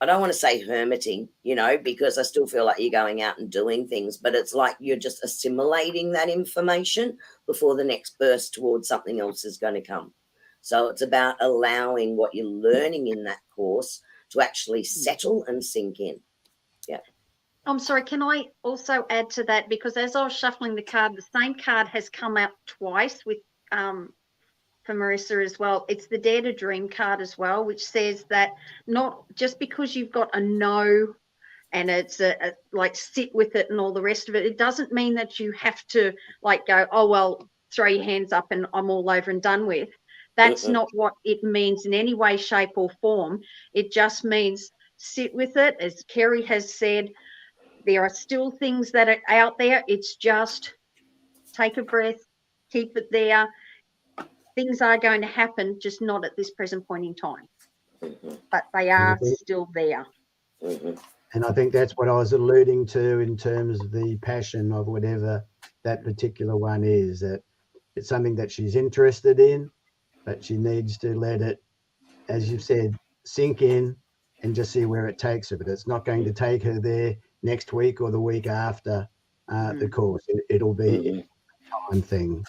Speaker 1: I don't want to say hermiting, you know, because I still feel like you're going out and doing things, but it's like you're just assimilating that information before the next burst towards something else is going to come. So it's about allowing what you're learning in that course to actually settle and sink in. Yeah.
Speaker 4: I'm sorry, can I also add to that? Because as I was shuffling the card, the same card has come out twice with for Marissa as well. It's the Dare to Dream card as well, which says that not just because you've got a no and it's a like sit with it and all the rest of it, it doesn't mean that you have to like go, oh, well, throw your hands up and I'm all over and done with. That's not what it means in any way, shape or form. It just means sit with it. As Kerrie has said, there are still things that are out there. It's just take a breath, keep it there. Things are going to happen, just not at this present point in time. But they are still there.
Speaker 3: And I think that's what I was alluding to in terms of the passion of whatever that particular one is, that it's something that she's interested in, but she needs to let it, as you've said, sink in and just see where it takes her. But it's not going to take her there next week or the week after the course. It'll be a time thing.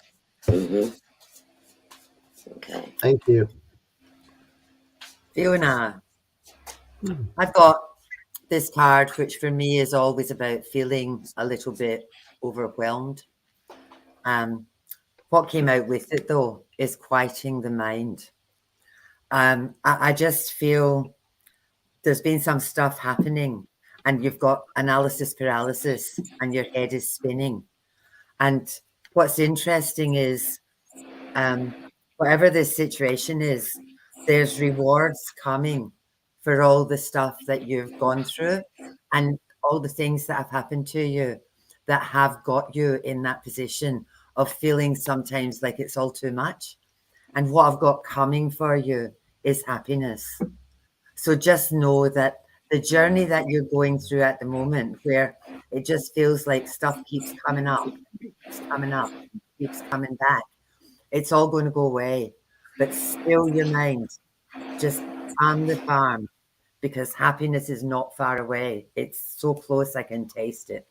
Speaker 1: Okay.
Speaker 3: Thank you.
Speaker 2: Fiona, I've got this card, which for me is always about feeling a little bit overwhelmed. What came out with it, though, is quieting the mind. I just feel there's been some stuff happening and you've got analysis paralysis and your head is spinning. And what's interesting is whatever this situation is, there's rewards coming for all the stuff that you've gone through and all the things that have happened to you that have got you in that position of feeling sometimes like it's all too much. And what I've got coming for you is happiness. So just know that the journey that you're going through at the moment, where it just feels like stuff keeps coming up, keeps coming back, it's all going to go away. But still your mind, just calm the farm, because happiness is not far away. It's so close I can taste it.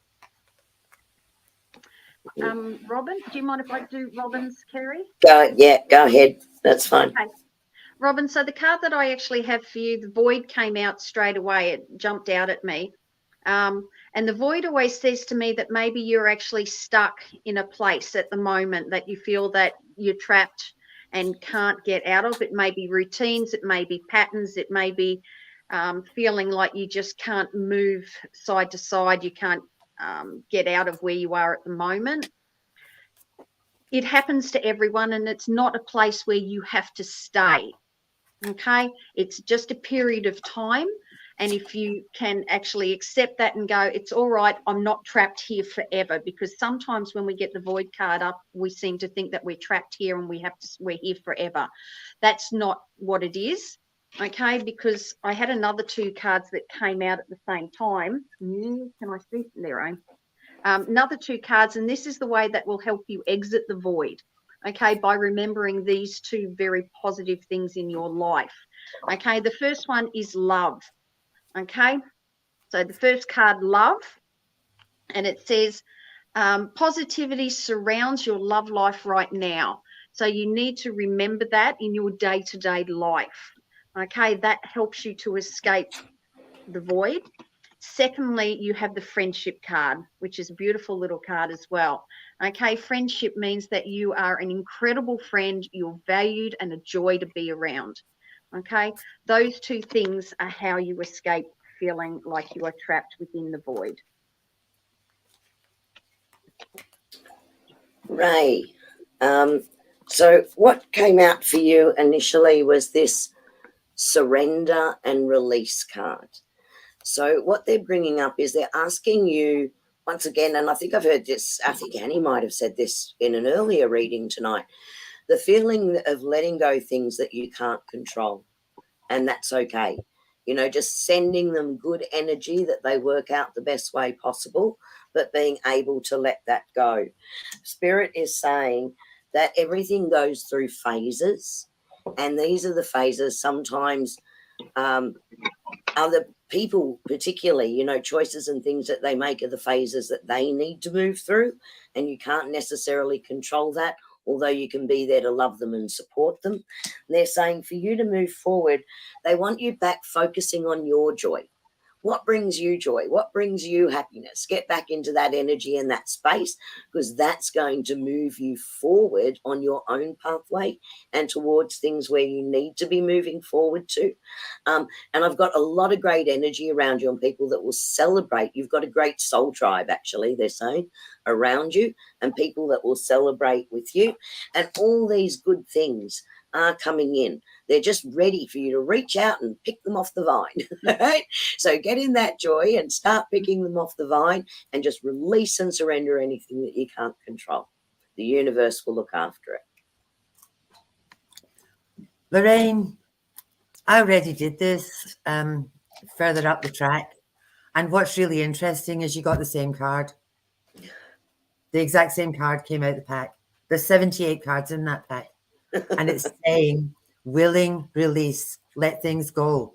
Speaker 4: Robin, do you mind if I do Robin's, Kerrie?
Speaker 1: Go ahead. That's fine.
Speaker 4: Okay. Robin, so the card that I actually have for you, the void came out straight away. It jumped out at me. And the void always says to me that maybe you're actually stuck in a place at the moment that you feel that you're trapped and can't get out of. It may be routines, it may be patterns, it may be feeling like you just can't move side to side. You can't get out of where you are at the moment. It happens to everyone, and it's not a place where you have to stay. Okay, it's just a period of time. And if you can actually accept that and go, it's all right, I'm not trapped here forever, because sometimes when we get the void card up, we seem to think that we're trapped here and we're here forever. That's not what it is. Okay, because I had another two cards that came out at the same time. Can I see? There, another two cards, and this is the way that will help you exit the void. Okay, by remembering these two very positive things in your life. Okay, the first one is love. Okay, so the first card, love, and it says positivity surrounds your love life right now. So you need to remember that in your day-to-day life. Okay, that helps you to escape the void. Secondly, you have the friendship card, which is a beautiful little card as well. Okay, friendship means that you are an incredible friend. You're valued and a joy to be around. Okay, those two things are how you escape feeling like you are trapped within the void.
Speaker 1: Ray, so what came out for you initially was this surrender and release card. So what they're bringing up is they're asking you once again, and I think I've heard this, I think Annie might have said this in an earlier reading tonight, the feeling of letting go things that you can't control, and that's okay. You know, just sending them good energy that they work out the best way possible, but being able to let that go. Spirit is saying that everything goes through phases, and these are the phases. Sometimes other people particularly, you know, choices and things that they make are the phases that they need to move through, and you can't necessarily control that, although you can be there to love them and support them. And they're saying for you to move forward, they want you back focusing on your joy. What brings you joy? What brings you happiness? Get back into that energy and that space, because that's going to move you forward on your own pathway and towards things where you need to be moving forward to. And I've got a lot of great energy around you and people that will celebrate. You've got a great soul tribe, actually, they're saying, around you, and people that will celebrate with you. And all these good things are coming in. They're just ready for you to reach out and pick them off the vine. Right? So get in that joy and start picking them off the vine, and just release and surrender anything that you can't control. The universe will look after it.
Speaker 2: Lorraine, I already did this further up the track. And what's really interesting is you got the same card. The exact same card came out the pack. There's 78 cards in that pack. And it's saying willing, release, let things go.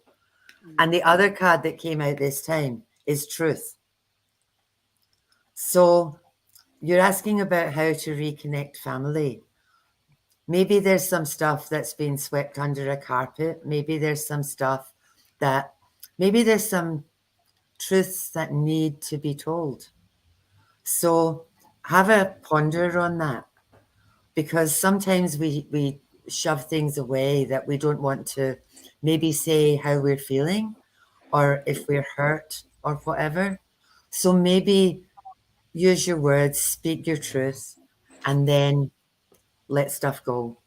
Speaker 2: And the other card that came out this time is truth. So you're asking about how to reconnect family. Maybe there's some stuff that's been swept under a carpet. Maybe there's some stuff that, maybe there's some truths that need to be told. So have a ponder on that, because sometimes we shove things away that we don't want to maybe say how we're feeling, or if we're hurt or whatever. So maybe use your words, speak your truth, and then let stuff go.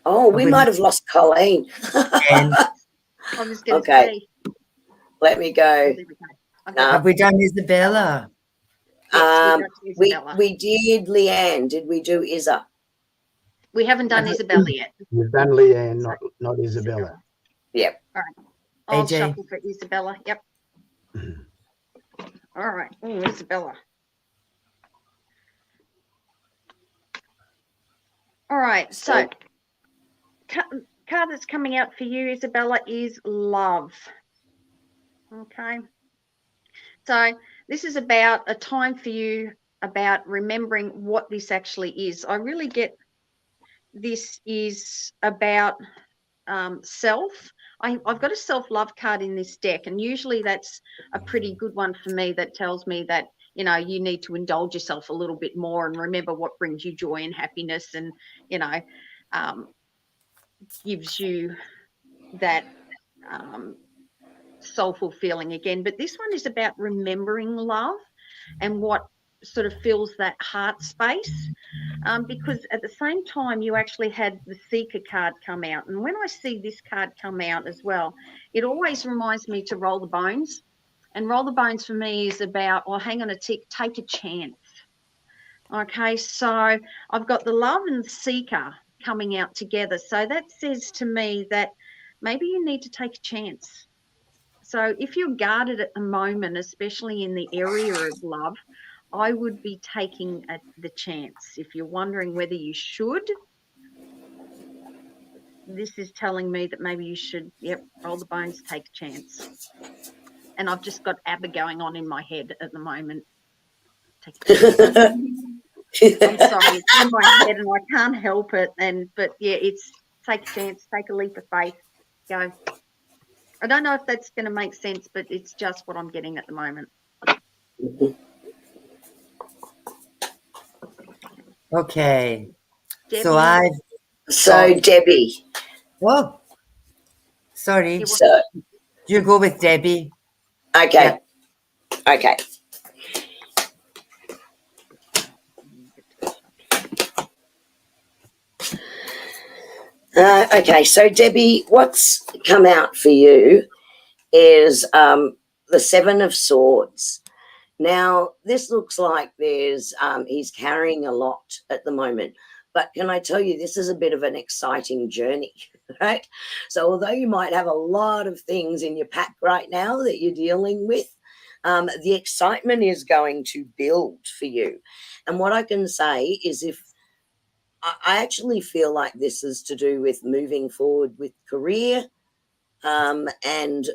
Speaker 1: Oh, we might have lost Colleen.
Speaker 2: And
Speaker 4: I was going to
Speaker 1: Okay.
Speaker 4: say.
Speaker 1: Let me go.
Speaker 4: There we go. Okay.
Speaker 2: have we done Isabella?
Speaker 4: Yes, we got Isabella.
Speaker 1: We did Leanne. Did we do Isa?
Speaker 4: We haven't done Isabella yet.
Speaker 3: You've done Leanne, not Isabella.
Speaker 1: Yep.
Speaker 4: All right. I'll
Speaker 2: AJ.
Speaker 4: shuffle for Isabella. Yep. All right. Oh, Isabella. All right. So, card that's coming out for you, Isabella, is love. Okay. So this is about a time for you about remembering what this actually is. I really get this is about self. I've got a self-love card in this deck, and usually that's a pretty good one for me that tells me that, you know, you need to indulge yourself a little bit more and remember what brings you joy and happiness, and, you know, gives you that soulful feeling again. But this one is about remembering love and what sort of fills that heart space, because at the same time you actually had the Seeker card come out, and when I see this card come out as well, it always reminds me to roll the bones. And roll the bones for me is about, well, hang on a tick, take a chance. Okay, so I've got the Love and the Seeker coming out together, so that says to me that maybe you need to take a chance. So if you're guarded at the moment, especially in the area of love, I would be taking the chance. If you're wondering whether you should, this is telling me that maybe you should, roll the bones, take a chance. And I've just got ABBA going on in my head at the moment. Take a chance. I'm sorry, it's in my head and I can't help it. But yeah, it's take a chance, take a leap of faith, go. I don't know if that's going to make sense, but it's just what I'm getting at the moment.
Speaker 2: Okay.
Speaker 4: Debbie.
Speaker 1: So Debbie.
Speaker 2: Oh, sorry.
Speaker 1: So
Speaker 2: You go with Debbie.
Speaker 1: okay. Yeah. Okay. Okay, so Debbie, what's come out for you is the Seven of Swords. Now, this looks like there's he's carrying a lot at the moment, but can I tell you, this is a bit of an exciting journey, right? So although you might have a lot of things in your pack right now that you're dealing with, the excitement is going to build for you. And what I can say is, if I actually feel like this is to do with moving forward with career, and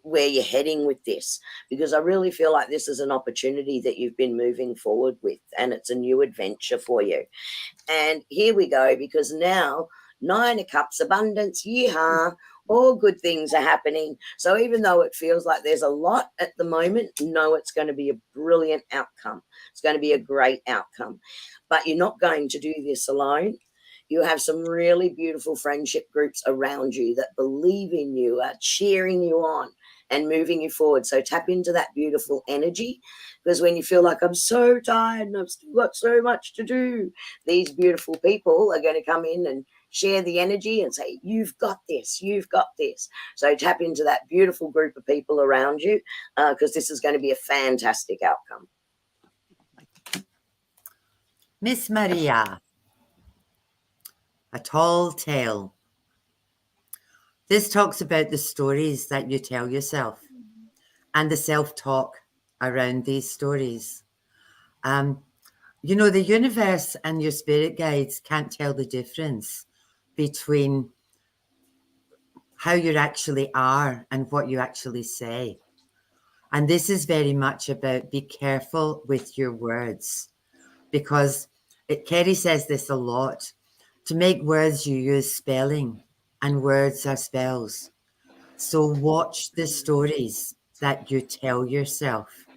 Speaker 1: where you're heading with this, because I really feel like this is an opportunity that you've been moving forward with, and it's a new adventure for you. And here we go, because now 9 of Cups, abundance, yeehaw, all good things are happening. So even though it feels like there's a lot at the moment, know it's going to be a brilliant outcome. It's going to be a great outcome. But you're not going to do this alone. You have some really beautiful friendship groups around you that believe in you, are cheering you on and moving you forward. So tap into that beautiful energy, because when you feel like I'm so tired and I've still got so much to do, these beautiful people are going to come in and share the energy and say, you've got this, you've got this. So tap into that beautiful group of people around you, because this is going to be a fantastic outcome.
Speaker 2: Miss Maria, a tall tale. This talks about the stories that you tell yourself and the self-talk around these stories. You know, the universe and your spirit guides can't tell the difference between how you actually are and what you actually say. And this is very much about be careful with your words, because Kerrie says this a lot. To make words, you use spelling, and words are spells. So watch the stories that you tell yourself.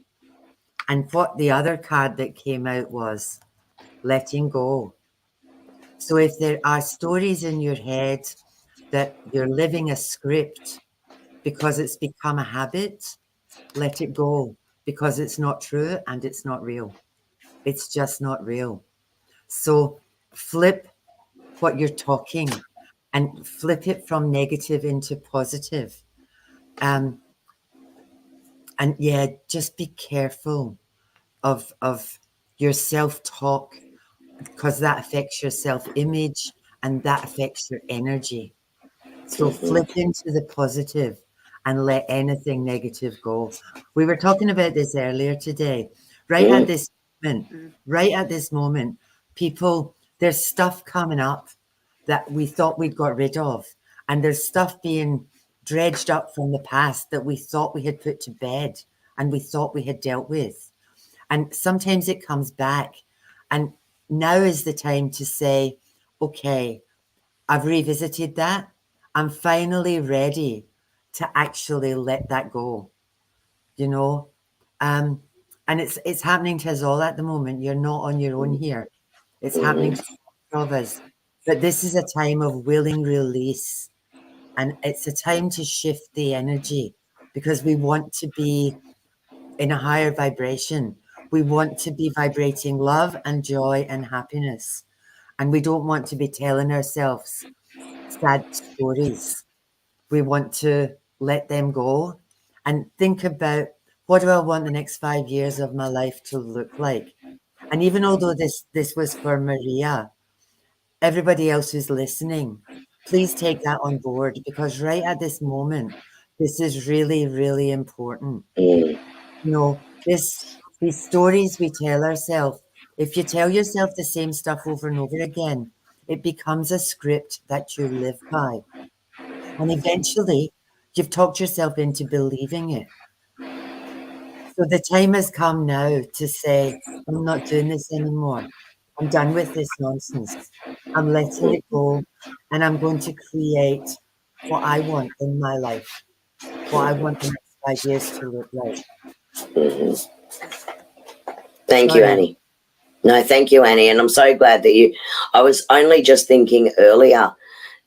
Speaker 2: And what the other card that came out was letting go. So if there are stories in your head that you're living a script because it's become a habit, let it go, because it's not true and it's not real. It's just not real. So flip what you're talking and flip it from negative into positive. And yeah, just be careful of your self-talk, because that affects your self-image and that affects your energy. So flip into the positive and let anything negative go. We were talking about this earlier today. Right at this moment, people, there's stuff coming up that we thought we'd got rid of. And there's stuff being dredged up from the past that we thought we had put to bed and we thought we had dealt with. And sometimes it comes back. And now is the time to say, okay, I've revisited that. I'm finally ready to actually let that go, you know? And it's happening to us all at the moment. You're not on your own here. It's happening to all of us. But this is a time of willing release. And it's a time to shift the energy, because we want to be in a higher vibration. We want to be vibrating love and joy and happiness. And we don't want to be telling ourselves sad stories. We want to let them go and think about, what do I want the next 5 years of my life to look like? And even although this was for Maria, everybody else who's listening, please take that on board, because right at this moment, this is really, really important. You know, these stories we tell ourselves, if you tell yourself the same stuff over and over again, it becomes a script that you live by. And eventually, you've talked yourself into believing it. So the time has come now to say, I'm not doing this anymore. I'm done with this nonsense. I'm letting it go, and I'm going to create what I want in my life, what I want the next 5 years to look like.
Speaker 1: Thank you, Annie. No, thank you, Annie. And I'm so glad that I was only just thinking earlier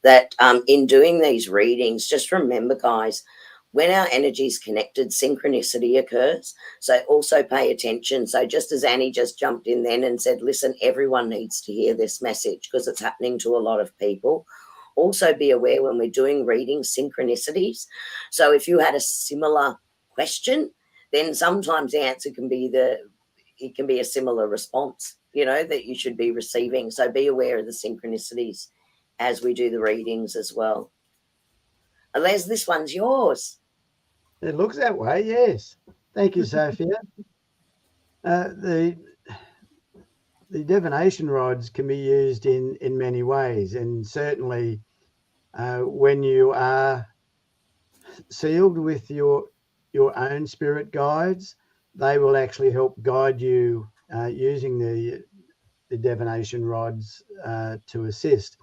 Speaker 1: that in doing these readings, just remember, guys, when our energy is connected, synchronicity occurs. So also pay attention. So just as Annie just jumped in then and said, listen, everyone needs to hear this message because it's happening to a lot of people. Also be aware when we're doing reading synchronicities. So if you had a similar question, then sometimes the answer can be it can be a similar response, that you should be receiving. So be aware of the synchronicities as we do the readings as well. And Les, this one's yours.
Speaker 3: It looks that way, yes. Thank you, Sophia. the divination rods can be used in many ways, and certainly when you are sealed with your own spirit guides, they will actually help guide you using the divination rods to assist.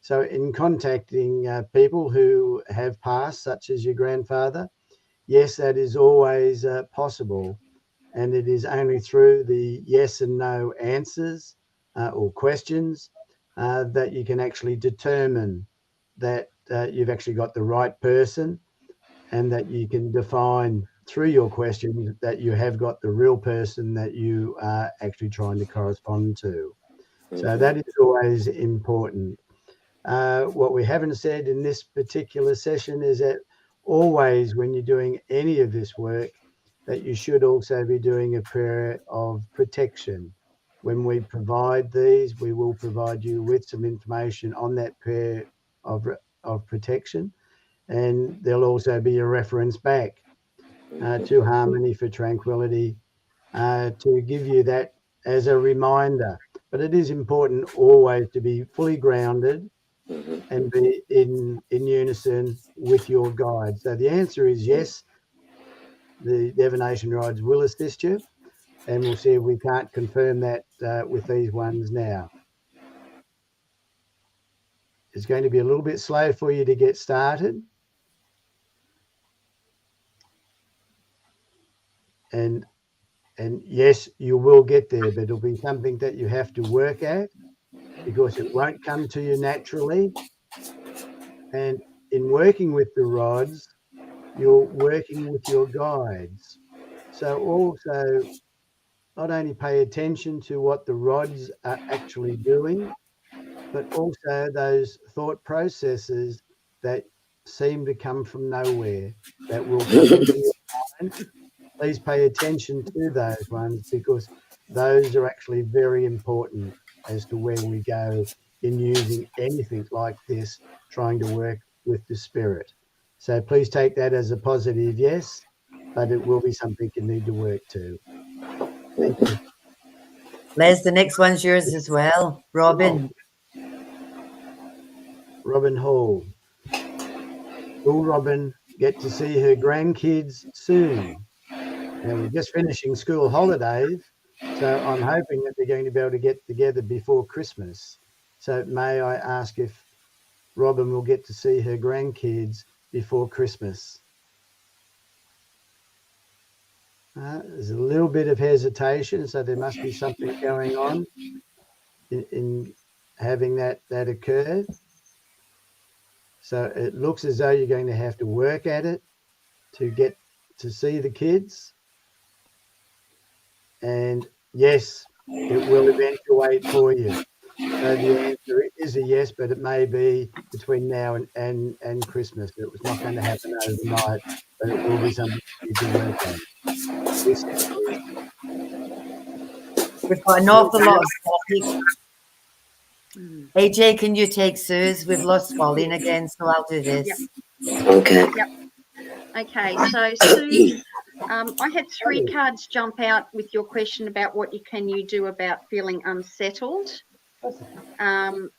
Speaker 3: So in contacting people who have passed, such as your grandfather, yes, that is always possible. And it is only through the yes and no answers or questions that you can actually determine that you've actually got the right person, and that you can define through your questions that you have got the real person that you are actually trying to correspond to. So that is always important. What we haven't said in this particular session is that always when you're doing any of this work, that you should also be doing a prayer of protection. When we provide these, we will provide you with some information on that prayer of protection. And there'll also be a reference back to Harmony for Tranquility to give you that as a reminder. But it is important always to be fully grounded and be in unison with your guide. So the answer is yes, the divination rods will assist you, and we'll see if we can't confirm that with these ones now. It's going to be a little bit slow for you to get started. And yes, you will get there, but it'll be something that you have to work at, because it won't come to you naturally. And in working with the rods, you're working with your guides. So also not only pay attention to what the rods are actually doing, but also those thought processes that seem to come from nowhere, that will come into your mind. Please pay attention to those ones, because those are actually very important as to where we go in using anything like this, trying to work with the spirit. So please take that as a positive yes, but it will be something you need to work to. Thank you.
Speaker 2: Les, the next one's yours as well. Robin.
Speaker 3: Robin Hall. Will Robin get to see her grandkids soon? Now, we're just finishing school holidays, so I'm hoping that they're going to be able to get together before Christmas. So may I ask if Robin will get to see her grandkids before Christmas? There's a little bit of hesitation, so there must be something going on in having that occur. So it looks as though you're going to have to work at it to get to see the kids. And yes, it will eventuate for you. So the answer is a yes, but it may be between now and Christmas. It was not going to happen overnight, but it will be something you need to work on. Yes,
Speaker 2: We've got an awful lot of topics. AJ, can you take Sue's? We've lost Pauline again, so I'll do this.
Speaker 4: Yep.
Speaker 1: Okay.
Speaker 4: Yep. Okay, so Sue, I had 3 cards jump out with your question about what can you do about feeling unsettled. And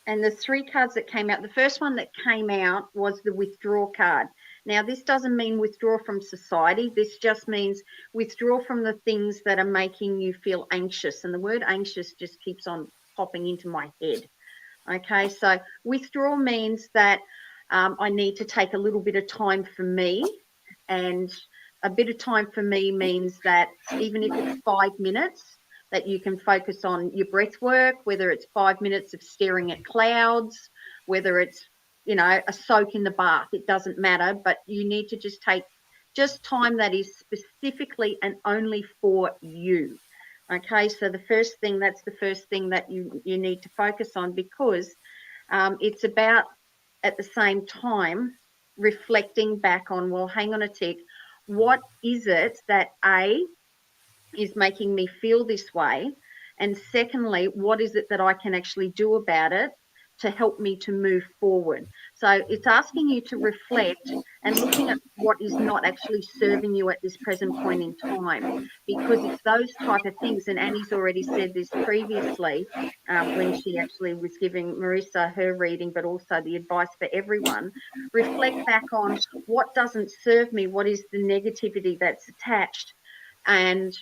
Speaker 4: the 3 cards that came out, the first one that came out was the withdraw card. Now, this doesn't mean withdraw from society. This just means withdraw from the things that are making you feel anxious. And the word anxious just keeps on popping into my head. Okay, so withdraw means that I need to take a little bit of time for me. And a bit of time for me means that even if it's 5 minutes, that you can focus on your breath work, whether it's 5 minutes of staring at clouds, whether it's, you know, a soak in the bath, it doesn't matter, but you need to just take just time that is specifically and only for you. Okay, so that's the first thing that you need to focus on, because it's about, at the same time, reflecting back on, well, hang on a tick, what is it that is making me feel this way? And secondly, what is it that I can actually do about it to help me to move forward. So it's asking you to reflect and looking at what is not actually serving you at this present point in time, because it's those type of things. And Annie's already said this previously when she actually was giving Marissa her reading, but also the advice for everyone. Reflect back on what doesn't serve me, what is the negativity that's attached, and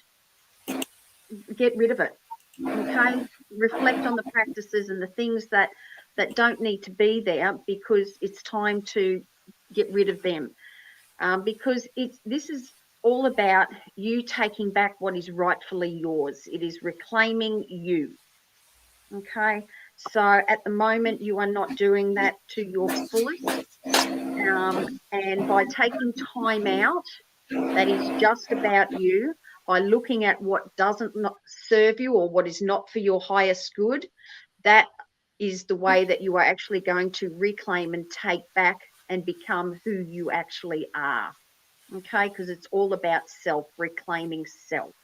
Speaker 4: get rid of it. Okay, reflect on the practices and the things that don't need to be there, because it's time to get rid of them, because this is all about you taking back what is rightfully yours. It is reclaiming you. Okay, so at the moment you are not doing that to your fullest, and by taking time out that is just about you, by looking at what doesn't not serve you or what is not for your highest good, that is the way that you are actually going to reclaim and take back and become who you actually are. Okay, because it's all about self, reclaiming self.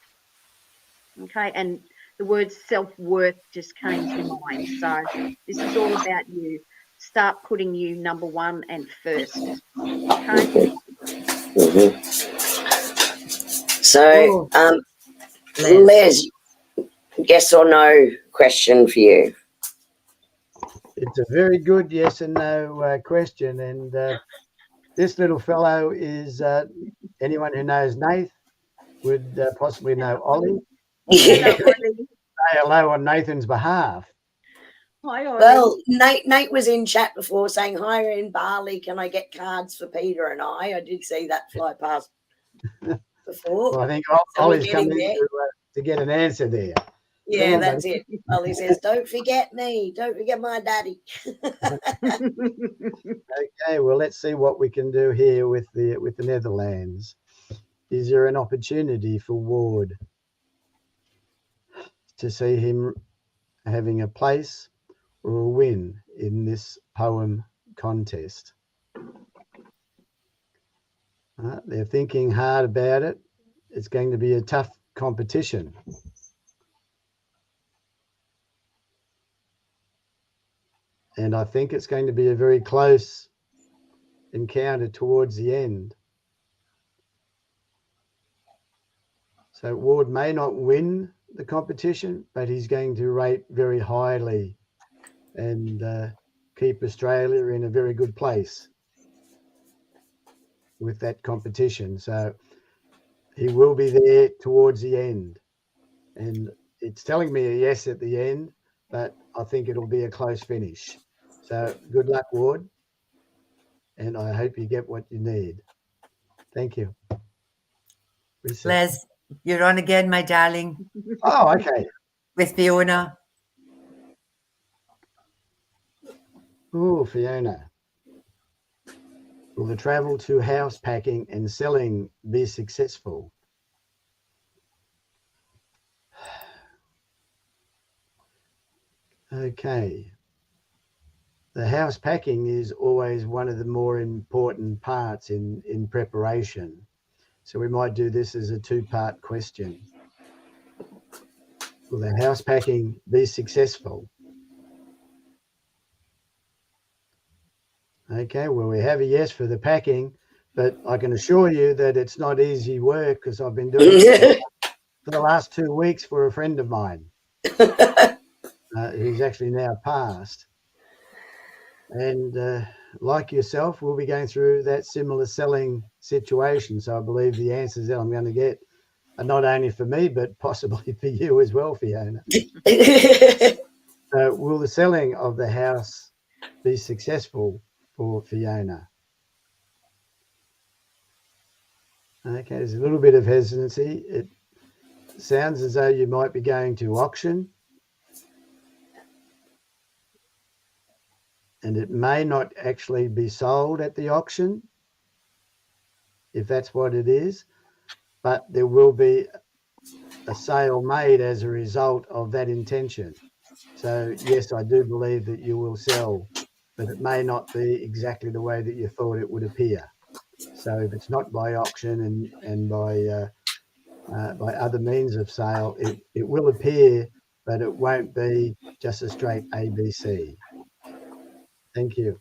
Speaker 4: Okay, and the word self-worth just came to mind. So this is all about you. Start putting you number one and first. Okay.
Speaker 1: Mm-hmm. So, Les, yes or no question for you.
Speaker 3: It's a very good yes and no question. And this little fellow is anyone who knows Nath would possibly know Ollie.
Speaker 1: Yeah.
Speaker 3: Say hello on Nathan's behalf.
Speaker 4: Hi, Ollie.
Speaker 1: Well, Nate was in chat before saying, hi, in Bali, can I get cards for Peter and I? I did see that fly past before.
Speaker 3: Well, I think
Speaker 1: So
Speaker 3: Ollie's coming to get an answer there.
Speaker 1: Yeah,
Speaker 3: on,
Speaker 1: that's it. Ollie says, don't forget me. Don't forget my daddy.
Speaker 3: Okay, well, let's see what we can do here with the Netherlands. Is there an opportunity for Ward to see him having a place or a win in this poem contest? They're thinking hard about it. It's going to be a tough competition. And I think it's going to be a very close encounter towards the end. So Ward may not win the competition, but he's going to rate very highly and keep Australia in a very good place with that competition. So he will be there towards the end. And it's telling me a yes at the end, but I think it'll be a close finish. So good luck, Ward. And I hope you get what you need. Thank you.
Speaker 2: Les, you're on again, my darling.
Speaker 3: Oh, okay.
Speaker 2: With Fiona.
Speaker 3: Oh, Fiona. Will the travel to house packing and selling be successful? Okay. The house packing is always one of the more important parts in preparation. So we might do this as a two-part question. Will the house packing be successful? Okay, well, we have a yes for the packing, but I can assure you that it's not easy work because I've been doing it for the last 2 weeks for a friend of mine who's actually now passed. And like yourself, we'll be going through that similar selling situation. So I believe the answers that I'm going to get are not only for me, but possibly for you as well, Fiona. So will the selling of the house be successful for Fiona? Okay, there's a little bit of hesitancy. It sounds as though you might be going to auction. And it may not actually be sold at the auction, if that's what it is, but there will be a sale made as a result of that intention. So yes, I do believe that you will sell, but it may not be exactly the way that you thought it would appear. So if it's not by auction and by other means of sale, it will appear, but it won't be just a straight ABC. Thank you.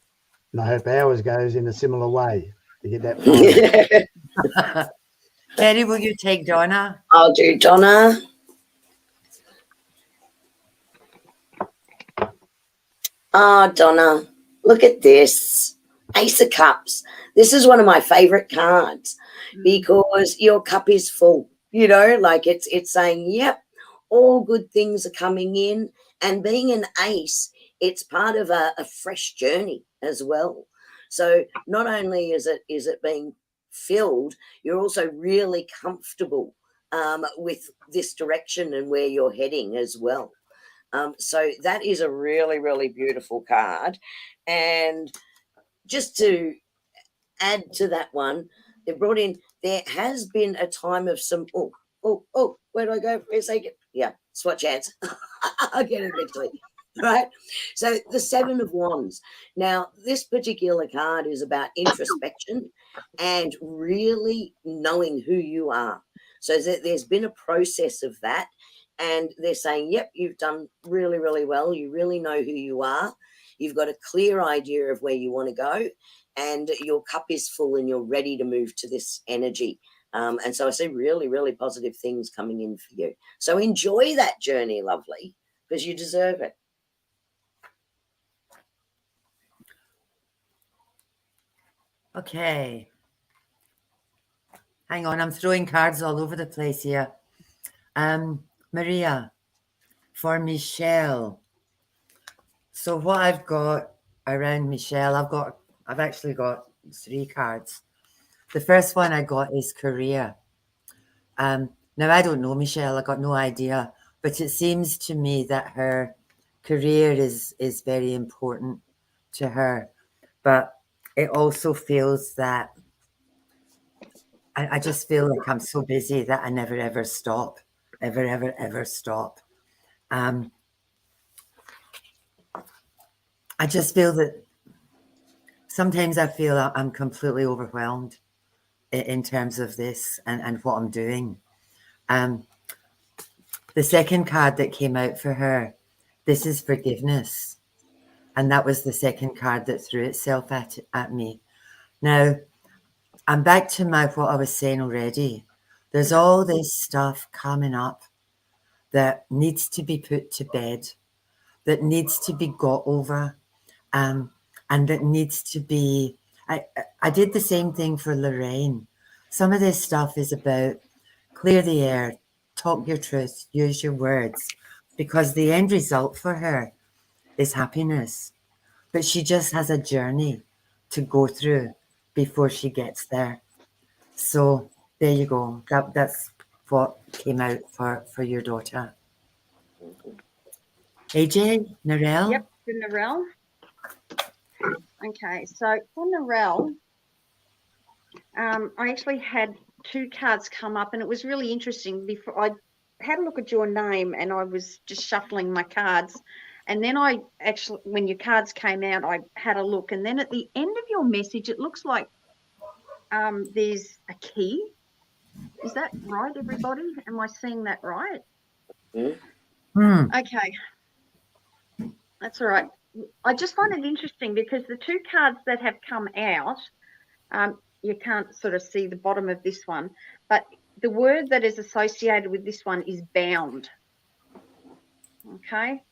Speaker 3: And I hope ours goes in a similar way to get that final.
Speaker 2: Kerrie, will you take Donna?
Speaker 1: I'll do Donna. Ah, Donna, look at this. Ace of Cups. This is one of my favorite cards because your cup is full. You know, like it's saying, yep, all good things are coming in. And being an ace, it's part of a fresh journey as well. So not only is it being filled, you're also really comfortable with this direction and where you're heading as well. So that is a really, really beautiful card. And just to add to that one, they brought in, there has been a time of some, where do I go for a second? Yeah, swatch hands. I'll get it eventually. Right. So the Seven of Wands. Now, this particular card is about introspection and really knowing who you are. So there's been a process of that. And they're saying, yep, you've done really, really well. You really know who you are. You've got a clear idea of where you want to go. And your cup is full and you're ready to move to this energy. And so I see really, really positive things coming in for you. So enjoy that journey, lovely, because you deserve it.
Speaker 2: Okay. Hang on, I'm throwing cards all over the place here. Maria, for Michelle. So what I've got around Michelle, I've actually got 3 cards. The first one I got is career. Now I don't know Michelle, I got no idea, but it seems to me that her career is very important to her. But it also feels that I just feel like I'm so busy that I never ever stop, ever stop. I just feel that sometimes I feel I'm completely overwhelmed in terms of this and what I'm doing. The second card that came out for her, this is forgiveness. And that was the second card that threw itself at me. Now, I'm back to what I was saying already. There's all this stuff coming up that needs to be put to bed, that needs to be got over, and that needs to be. I did the same thing for Lorraine. Some of this stuff is about clear the air, talk your truth, use your words, because the end result for her is happiness. But she just has a journey to go through before she gets there. So there you go. That's what came out for your daughter. AJ, Narelle?
Speaker 4: Yep, for Narelle. Okay, so for Narelle, I actually had 2 cards come up, and it was really interesting. Before I had a look at your name, and I was just shuffling my cards, and then I actually, when your cards came out, I had a look, and then at the end of your message, it looks like there's a key. Is that right, everybody? Am I seeing that right? Okay, that's all right. I just find it interesting because the 2 cards that have come out, you can't sort of see the bottom of this one, but the word that is associated with this one is bound. Okay,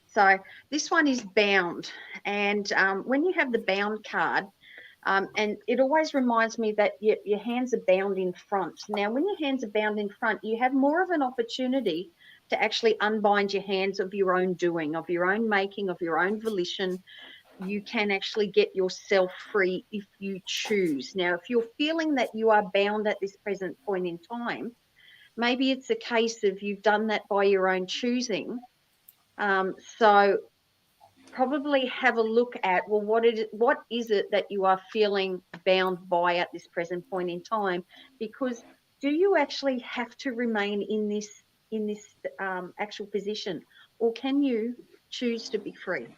Speaker 4: so this one is bound, and when you have the bound card, and it always reminds me that your hands are bound in front. Now, when your hands are bound in front, you have more of an opportunity to actually unbind your hands of your own doing, of your own making, of your own volition. You can actually get yourself free if you choose. Now, if you're feeling that you are bound at this present point in time, maybe it's a case of you've done that by your own choosing. So probably have a look at, well, what is it that you are feeling bound by at this present point in time? Because do you actually have to remain in this actual position, or can you choose to be free?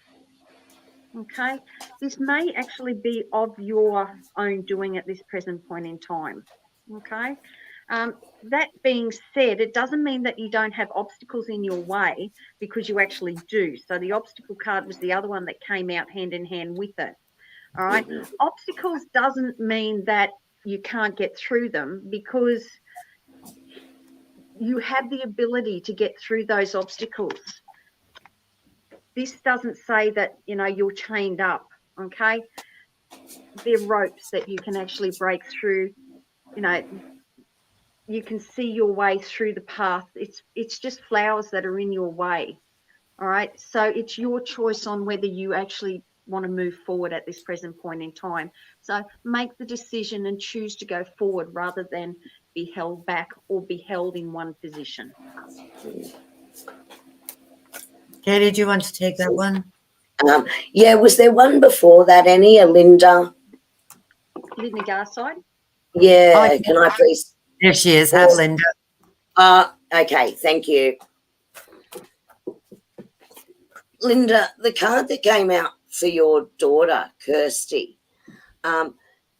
Speaker 4: Okay, this may actually be of your own doing at this present point in time. Okay, That being said, it doesn't mean that you don't have obstacles in your way, because you actually do. So the obstacle card was the other one that came out hand in hand with it. All right. Obstacles doesn't mean that you can't get through them, because you have the ability to get through those obstacles. This doesn't say that, you're chained up. Okay. They're ropes that you can actually break through. You can see your way through the path. It's just flowers that are in your way. All right. So it's your choice on whether you actually want to move forward at this present point in time. So make the decision and choose to go forward rather than be held back or be held in one position.
Speaker 2: Kerrie, do you want to take that one?
Speaker 1: Yeah, was there one before that, Annie? A Linda?
Speaker 4: Linda Garside?
Speaker 1: Yeah,
Speaker 2: Oh,
Speaker 1: can I please?
Speaker 2: There she is. Have Linda.
Speaker 1: Okay, thank you. Linda, the card that came out for your daughter, Kirsty,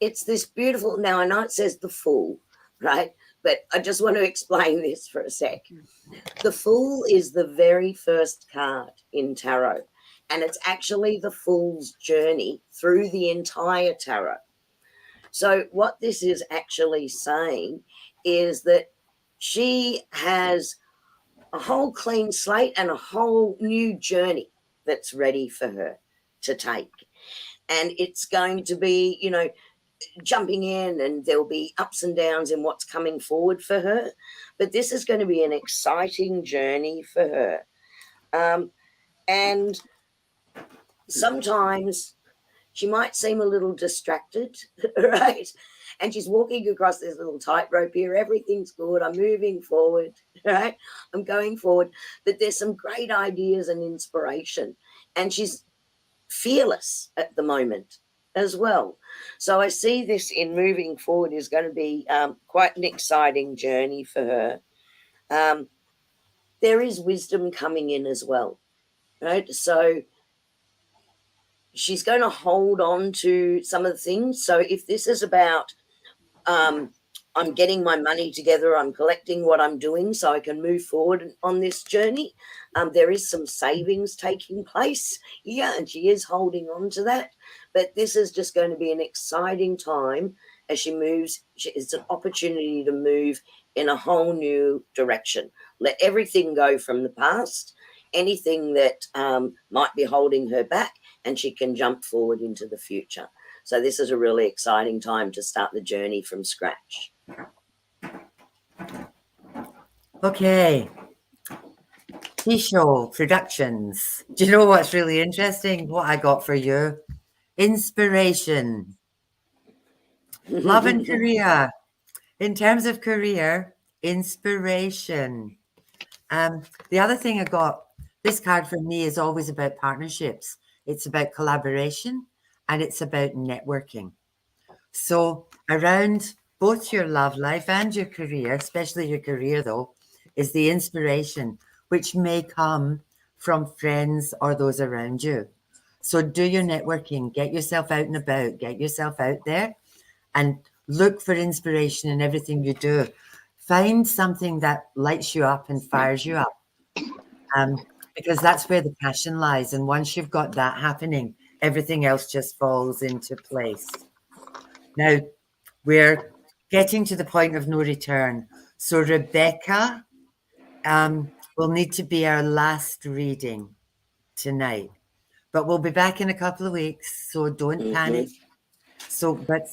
Speaker 1: it's this beautiful, now I know it says the Fool, right? But I just want to explain this for a sec. The Fool is the very first card in tarot, and it's actually the Fool's journey through the entire tarot. So what this is actually saying is that she has a whole clean slate and a whole new journey that's ready for her to take. And it's going to be, jumping in, and there'll be ups and downs in what's coming forward for her. But this is going to be an exciting journey for her. And sometimes she might seem a little distracted, right? And she's walking across this little tightrope here. Everything's good. I'm moving forward, right? I'm going forward. But there's some great ideas and inspiration. And she's fearless at the moment as well. So I see this in moving forward is going to be quite an exciting journey for her. There is wisdom coming in as well, right? So she's going to hold on to some of the things. So if this is about I'm getting my money together, I'm collecting what I'm doing so I can move forward on this journey, there is some savings taking place. Yeah, and she is holding on to that. But this is just going to be an exciting time as she moves. It's an opportunity to move in a whole new direction. Let everything go from the past, anything that might be holding her back, and she can jump forward into the future. So this is a really exciting time to start the journey from scratch.
Speaker 2: Okay. T-Show Productions. Do you know what's really interesting? What I got for you? Inspiration. Love and career. In terms of career, inspiration. The other thing I got, this card for me is always about partnerships. It's about collaboration and it's about networking. So around both your love life and your career, especially your career though, is the inspiration, which may come from friends or those around you. So do your networking, get yourself out and about, get yourself out there and look for inspiration in everything you do. Find something that lights you up and fires you up, because that's where the passion lies. And once you've got that happening, everything else just falls into place. Now, we're getting to the point of no return. So Rebecca will need to be our last reading tonight. But we'll be back in a couple of weeks, so don't panic. So, but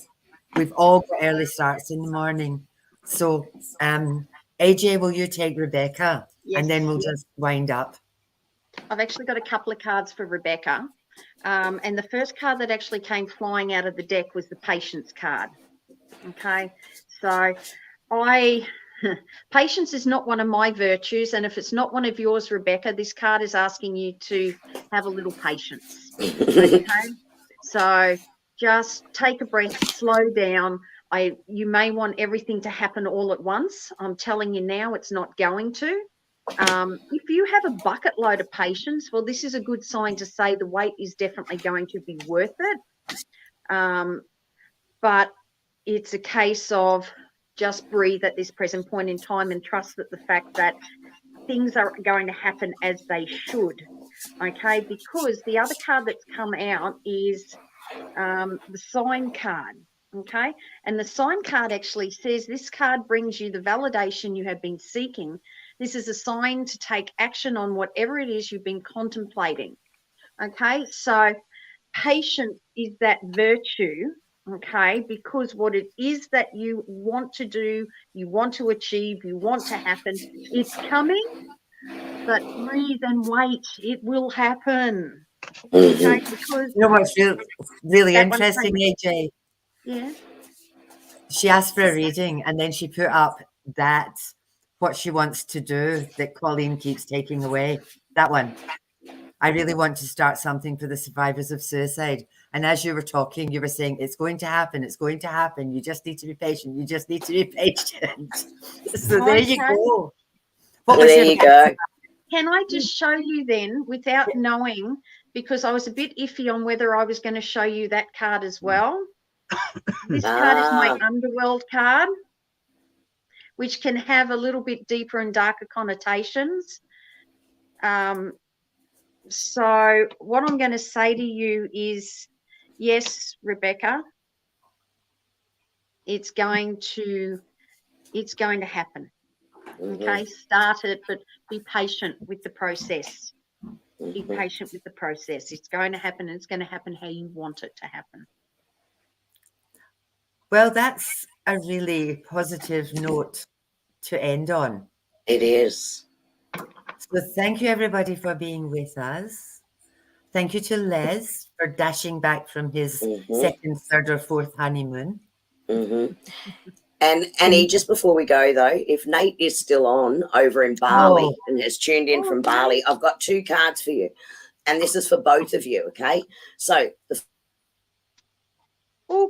Speaker 2: we've all got early starts in the morning. So, AJ, will you take Rebecca?
Speaker 4: Yes.
Speaker 2: And then we'll just wind up.
Speaker 4: I've actually got a couple of cards for Rebecca. And the first card that actually came flying out of the deck was the Patience card. Okay. So patience is not one of my virtues. And if it's not one of yours, Rebecca, this card is asking you to have a little patience. Okay. So just take a breath, slow down. You may want everything to happen all at once. I'm telling you now, it's not going to. If you have a bucket load of patience, well, this is a good sign to say the wait is definitely going to be worth it. But it's a case of just breathe at this present point in time and trust that the fact that things are going to happen as they should. Okay, because the other card that's come out is the sign card. Okay, and the sign card actually says this card brings you the validation you have been seeking. This is a sign to take action on whatever it is you've been contemplating. Okay, so patience is that virtue. Okay, because what it is that you want to do, you want to achieve, you want to happen, it's coming, but breathe and wait. It will happen. Okay, because
Speaker 2: You know what's really
Speaker 4: that one's
Speaker 2: interesting,
Speaker 4: saying-
Speaker 2: AJ?
Speaker 4: yeah.
Speaker 2: She asked for a reading and then she put up that what she wants to do that Colleen keeps taking away. That one. I really want to start something for the survivors of suicide. And as you were talking, you were saying, it's going to happen. It's going to happen. You just need to be patient. You just need to be patient. So there you go.
Speaker 1: What was there you go.
Speaker 4: Can I just show you then without knowing, because I was a bit iffy on whether I was going to show you that card as well. This card is my underworld card, which can have a little bit deeper and darker connotations. So what I'm going to say to you is, yes, Rebecca, it's going to happen. Okay, start it, but be patient with the process. Be patient with the process. It's going to happen, and it's going to happen how you want it to happen.
Speaker 2: Well, that's a really positive note to end on.
Speaker 1: It is.
Speaker 2: So thank you, everybody, for being with us. Thank you to Les for dashing back from his second, third, or fourth honeymoon.
Speaker 1: And Annie, just before we go, though, if Nate is still on over in Bali and has tuned in from Bali, I've got 2 cards for you. And this is for both of you, okay? So the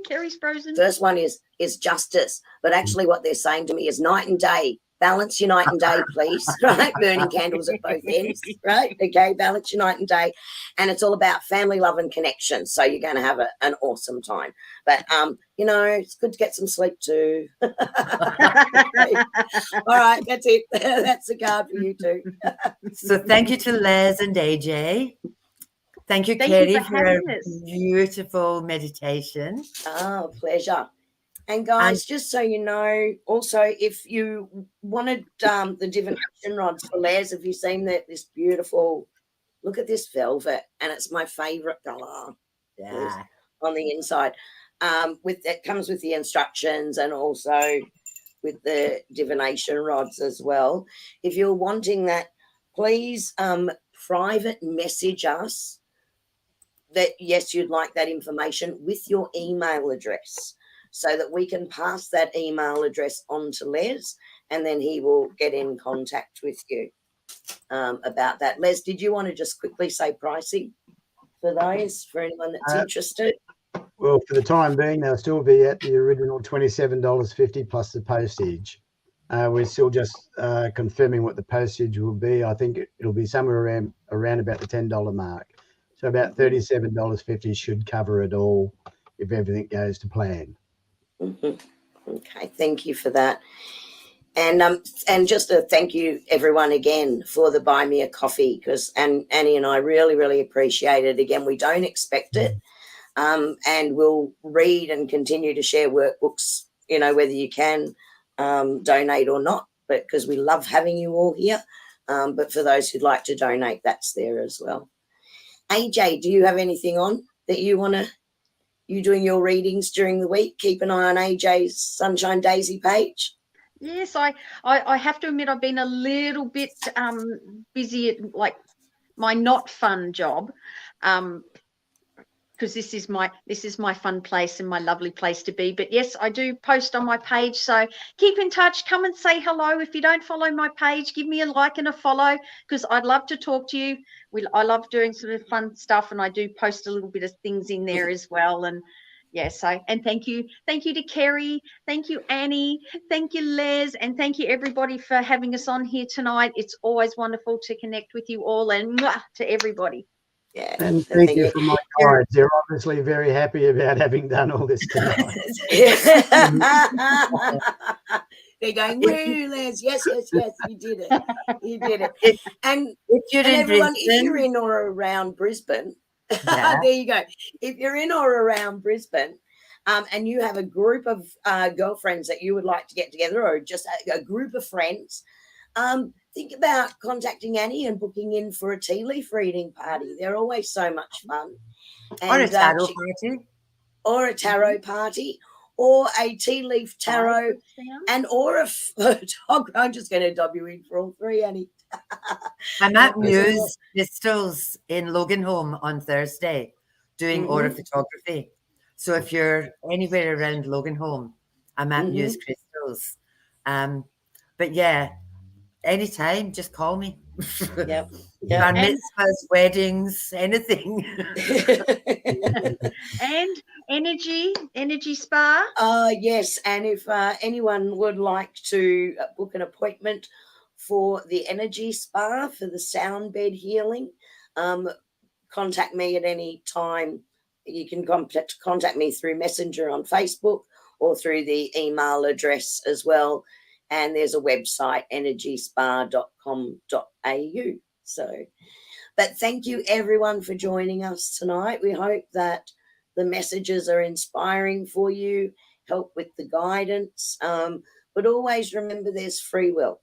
Speaker 4: Kerrie's frozen.
Speaker 1: first one is justice. But actually what they're saying to me is night and day. Balance your night and day, please, right? Burning candles at both ends, right? Okay, balance your night and day. And it's all about family, love, and connection. So you're going to have an awesome time. But, you know, it's good to get some sleep too. All right, that's it. That's the card for you too.
Speaker 2: So thank you to Les and AJ. Thank you, Kerrie, for a beautiful meditation.
Speaker 1: Oh, pleasure. And guys, just so you know, also, if you wanted the divination rods for Les, have you seen this beautiful, look at this velvet, and it's my favourite colour on the inside. It comes with the instructions and also with the divination rods as well. If you're wanting that, please private message us that, yes, you'd like that information with your email address, so that we can pass that email address on to Les, and then he will get in contact with you about that. Les, did you want to just quickly say pricing for those, for anyone that's interested?
Speaker 3: Well, for the time being, they'll still be at the original $27.50 plus the postage. We're still just confirming what the postage will be. I think it'll be somewhere around about the $10 mark. So about $37.50 should cover it all if everything goes to plan.
Speaker 1: Okay, thank you for that. And just a thank you everyone again for the buy me a coffee, because Annie and I really appreciate it. Again, we don't expect it, and we'll read and continue to share workbooks, you know, whether you can donate or not, but because we love having you all here. But for those who'd like to donate, that's there as well. AJ, do you have anything on that you want to? You doing your readings during the week? Keep an eye on AJ's Sunshine Daisy page.
Speaker 4: Yes, I have to admit I've been a little bit busy at like my not fun job, because this is my fun place and my lovely place to be. But yes, I do post on my page, so keep in touch. Come and say hello. If you don't follow my page, give me a like and a follow, because I'd love to talk to you. I love doing sort of fun stuff, and I do post a little bit of things in there as well. And yes, and thank you to Kerrie, thank you Annie, thank you Les, and thank you everybody for having us on here tonight. It's always wonderful to connect with you all, and mwah, to everybody.
Speaker 1: Yeah.
Speaker 3: And
Speaker 1: I
Speaker 3: thank
Speaker 1: think
Speaker 3: you for my guides. They're obviously very happy about having done all this tonight.
Speaker 1: They're going, woo, Les. Yes, you did it. You did it.
Speaker 2: If,
Speaker 1: And
Speaker 2: if you're in
Speaker 1: everyone,
Speaker 2: Brisbane,
Speaker 1: if you're in or around Brisbane,
Speaker 2: yeah.
Speaker 1: there you go. If you're in or around Brisbane, and you have a group of girlfriends that you would like to get together, or just a group of friends, think about contacting Annie and booking in for a tea leaf reading party. They're always so much fun.
Speaker 2: Or a
Speaker 1: And,
Speaker 2: tarot party.
Speaker 1: Or a tarot party, or a tea leaf tarot, and or a photographer. I'm just going to dub you in for all three, Annie.
Speaker 2: I'm at Muse Crystals in Loganholme on Thursday doing aura photography. So if you're anywhere around Loganholme, I'm at Muse Crystals. But yeah, anytime, just call me.
Speaker 1: Yep.
Speaker 2: Bar mitzvahs, weddings, anything.
Speaker 4: And energy spa.
Speaker 1: Yes, and if anyone would like to book an appointment for the energy spa for the sound bed healing, contact me at any time. You can contact me through Messenger on Facebook or through the email address as well. And there's a website, energyspa.com.au. So, but thank you everyone for joining us tonight. We hope that the messages are inspiring for you, help with the guidance. But always remember there's free will,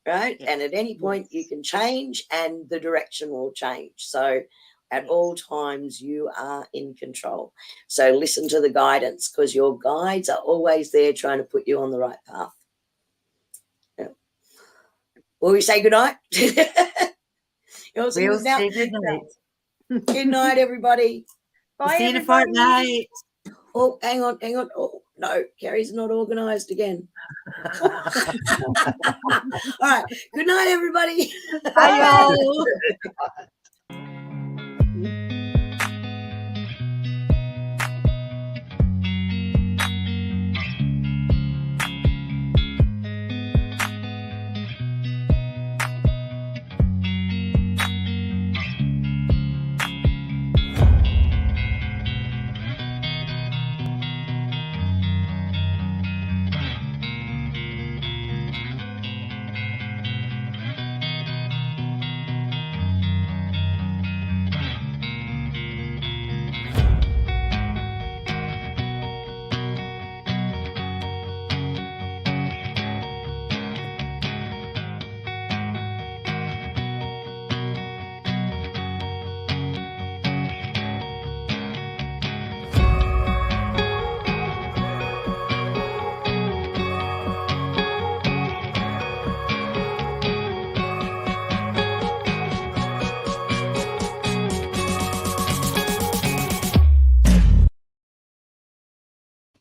Speaker 1: right? Yes. And at any point you can change and the direction will change. So at all times you are in control. So listen to the guidance, because your guides are always there trying to put you on the right path. Yeah. Will we say goodnight?
Speaker 2: We'll say good night.
Speaker 1: Good night, everybody.
Speaker 4: Bye,
Speaker 2: see you in a
Speaker 4: everybody.
Speaker 2: fortnight.
Speaker 1: Oh, hang on. Oh, no, Kerrie's not organised again. All right. Good night, everybody.
Speaker 2: Bye, y'all.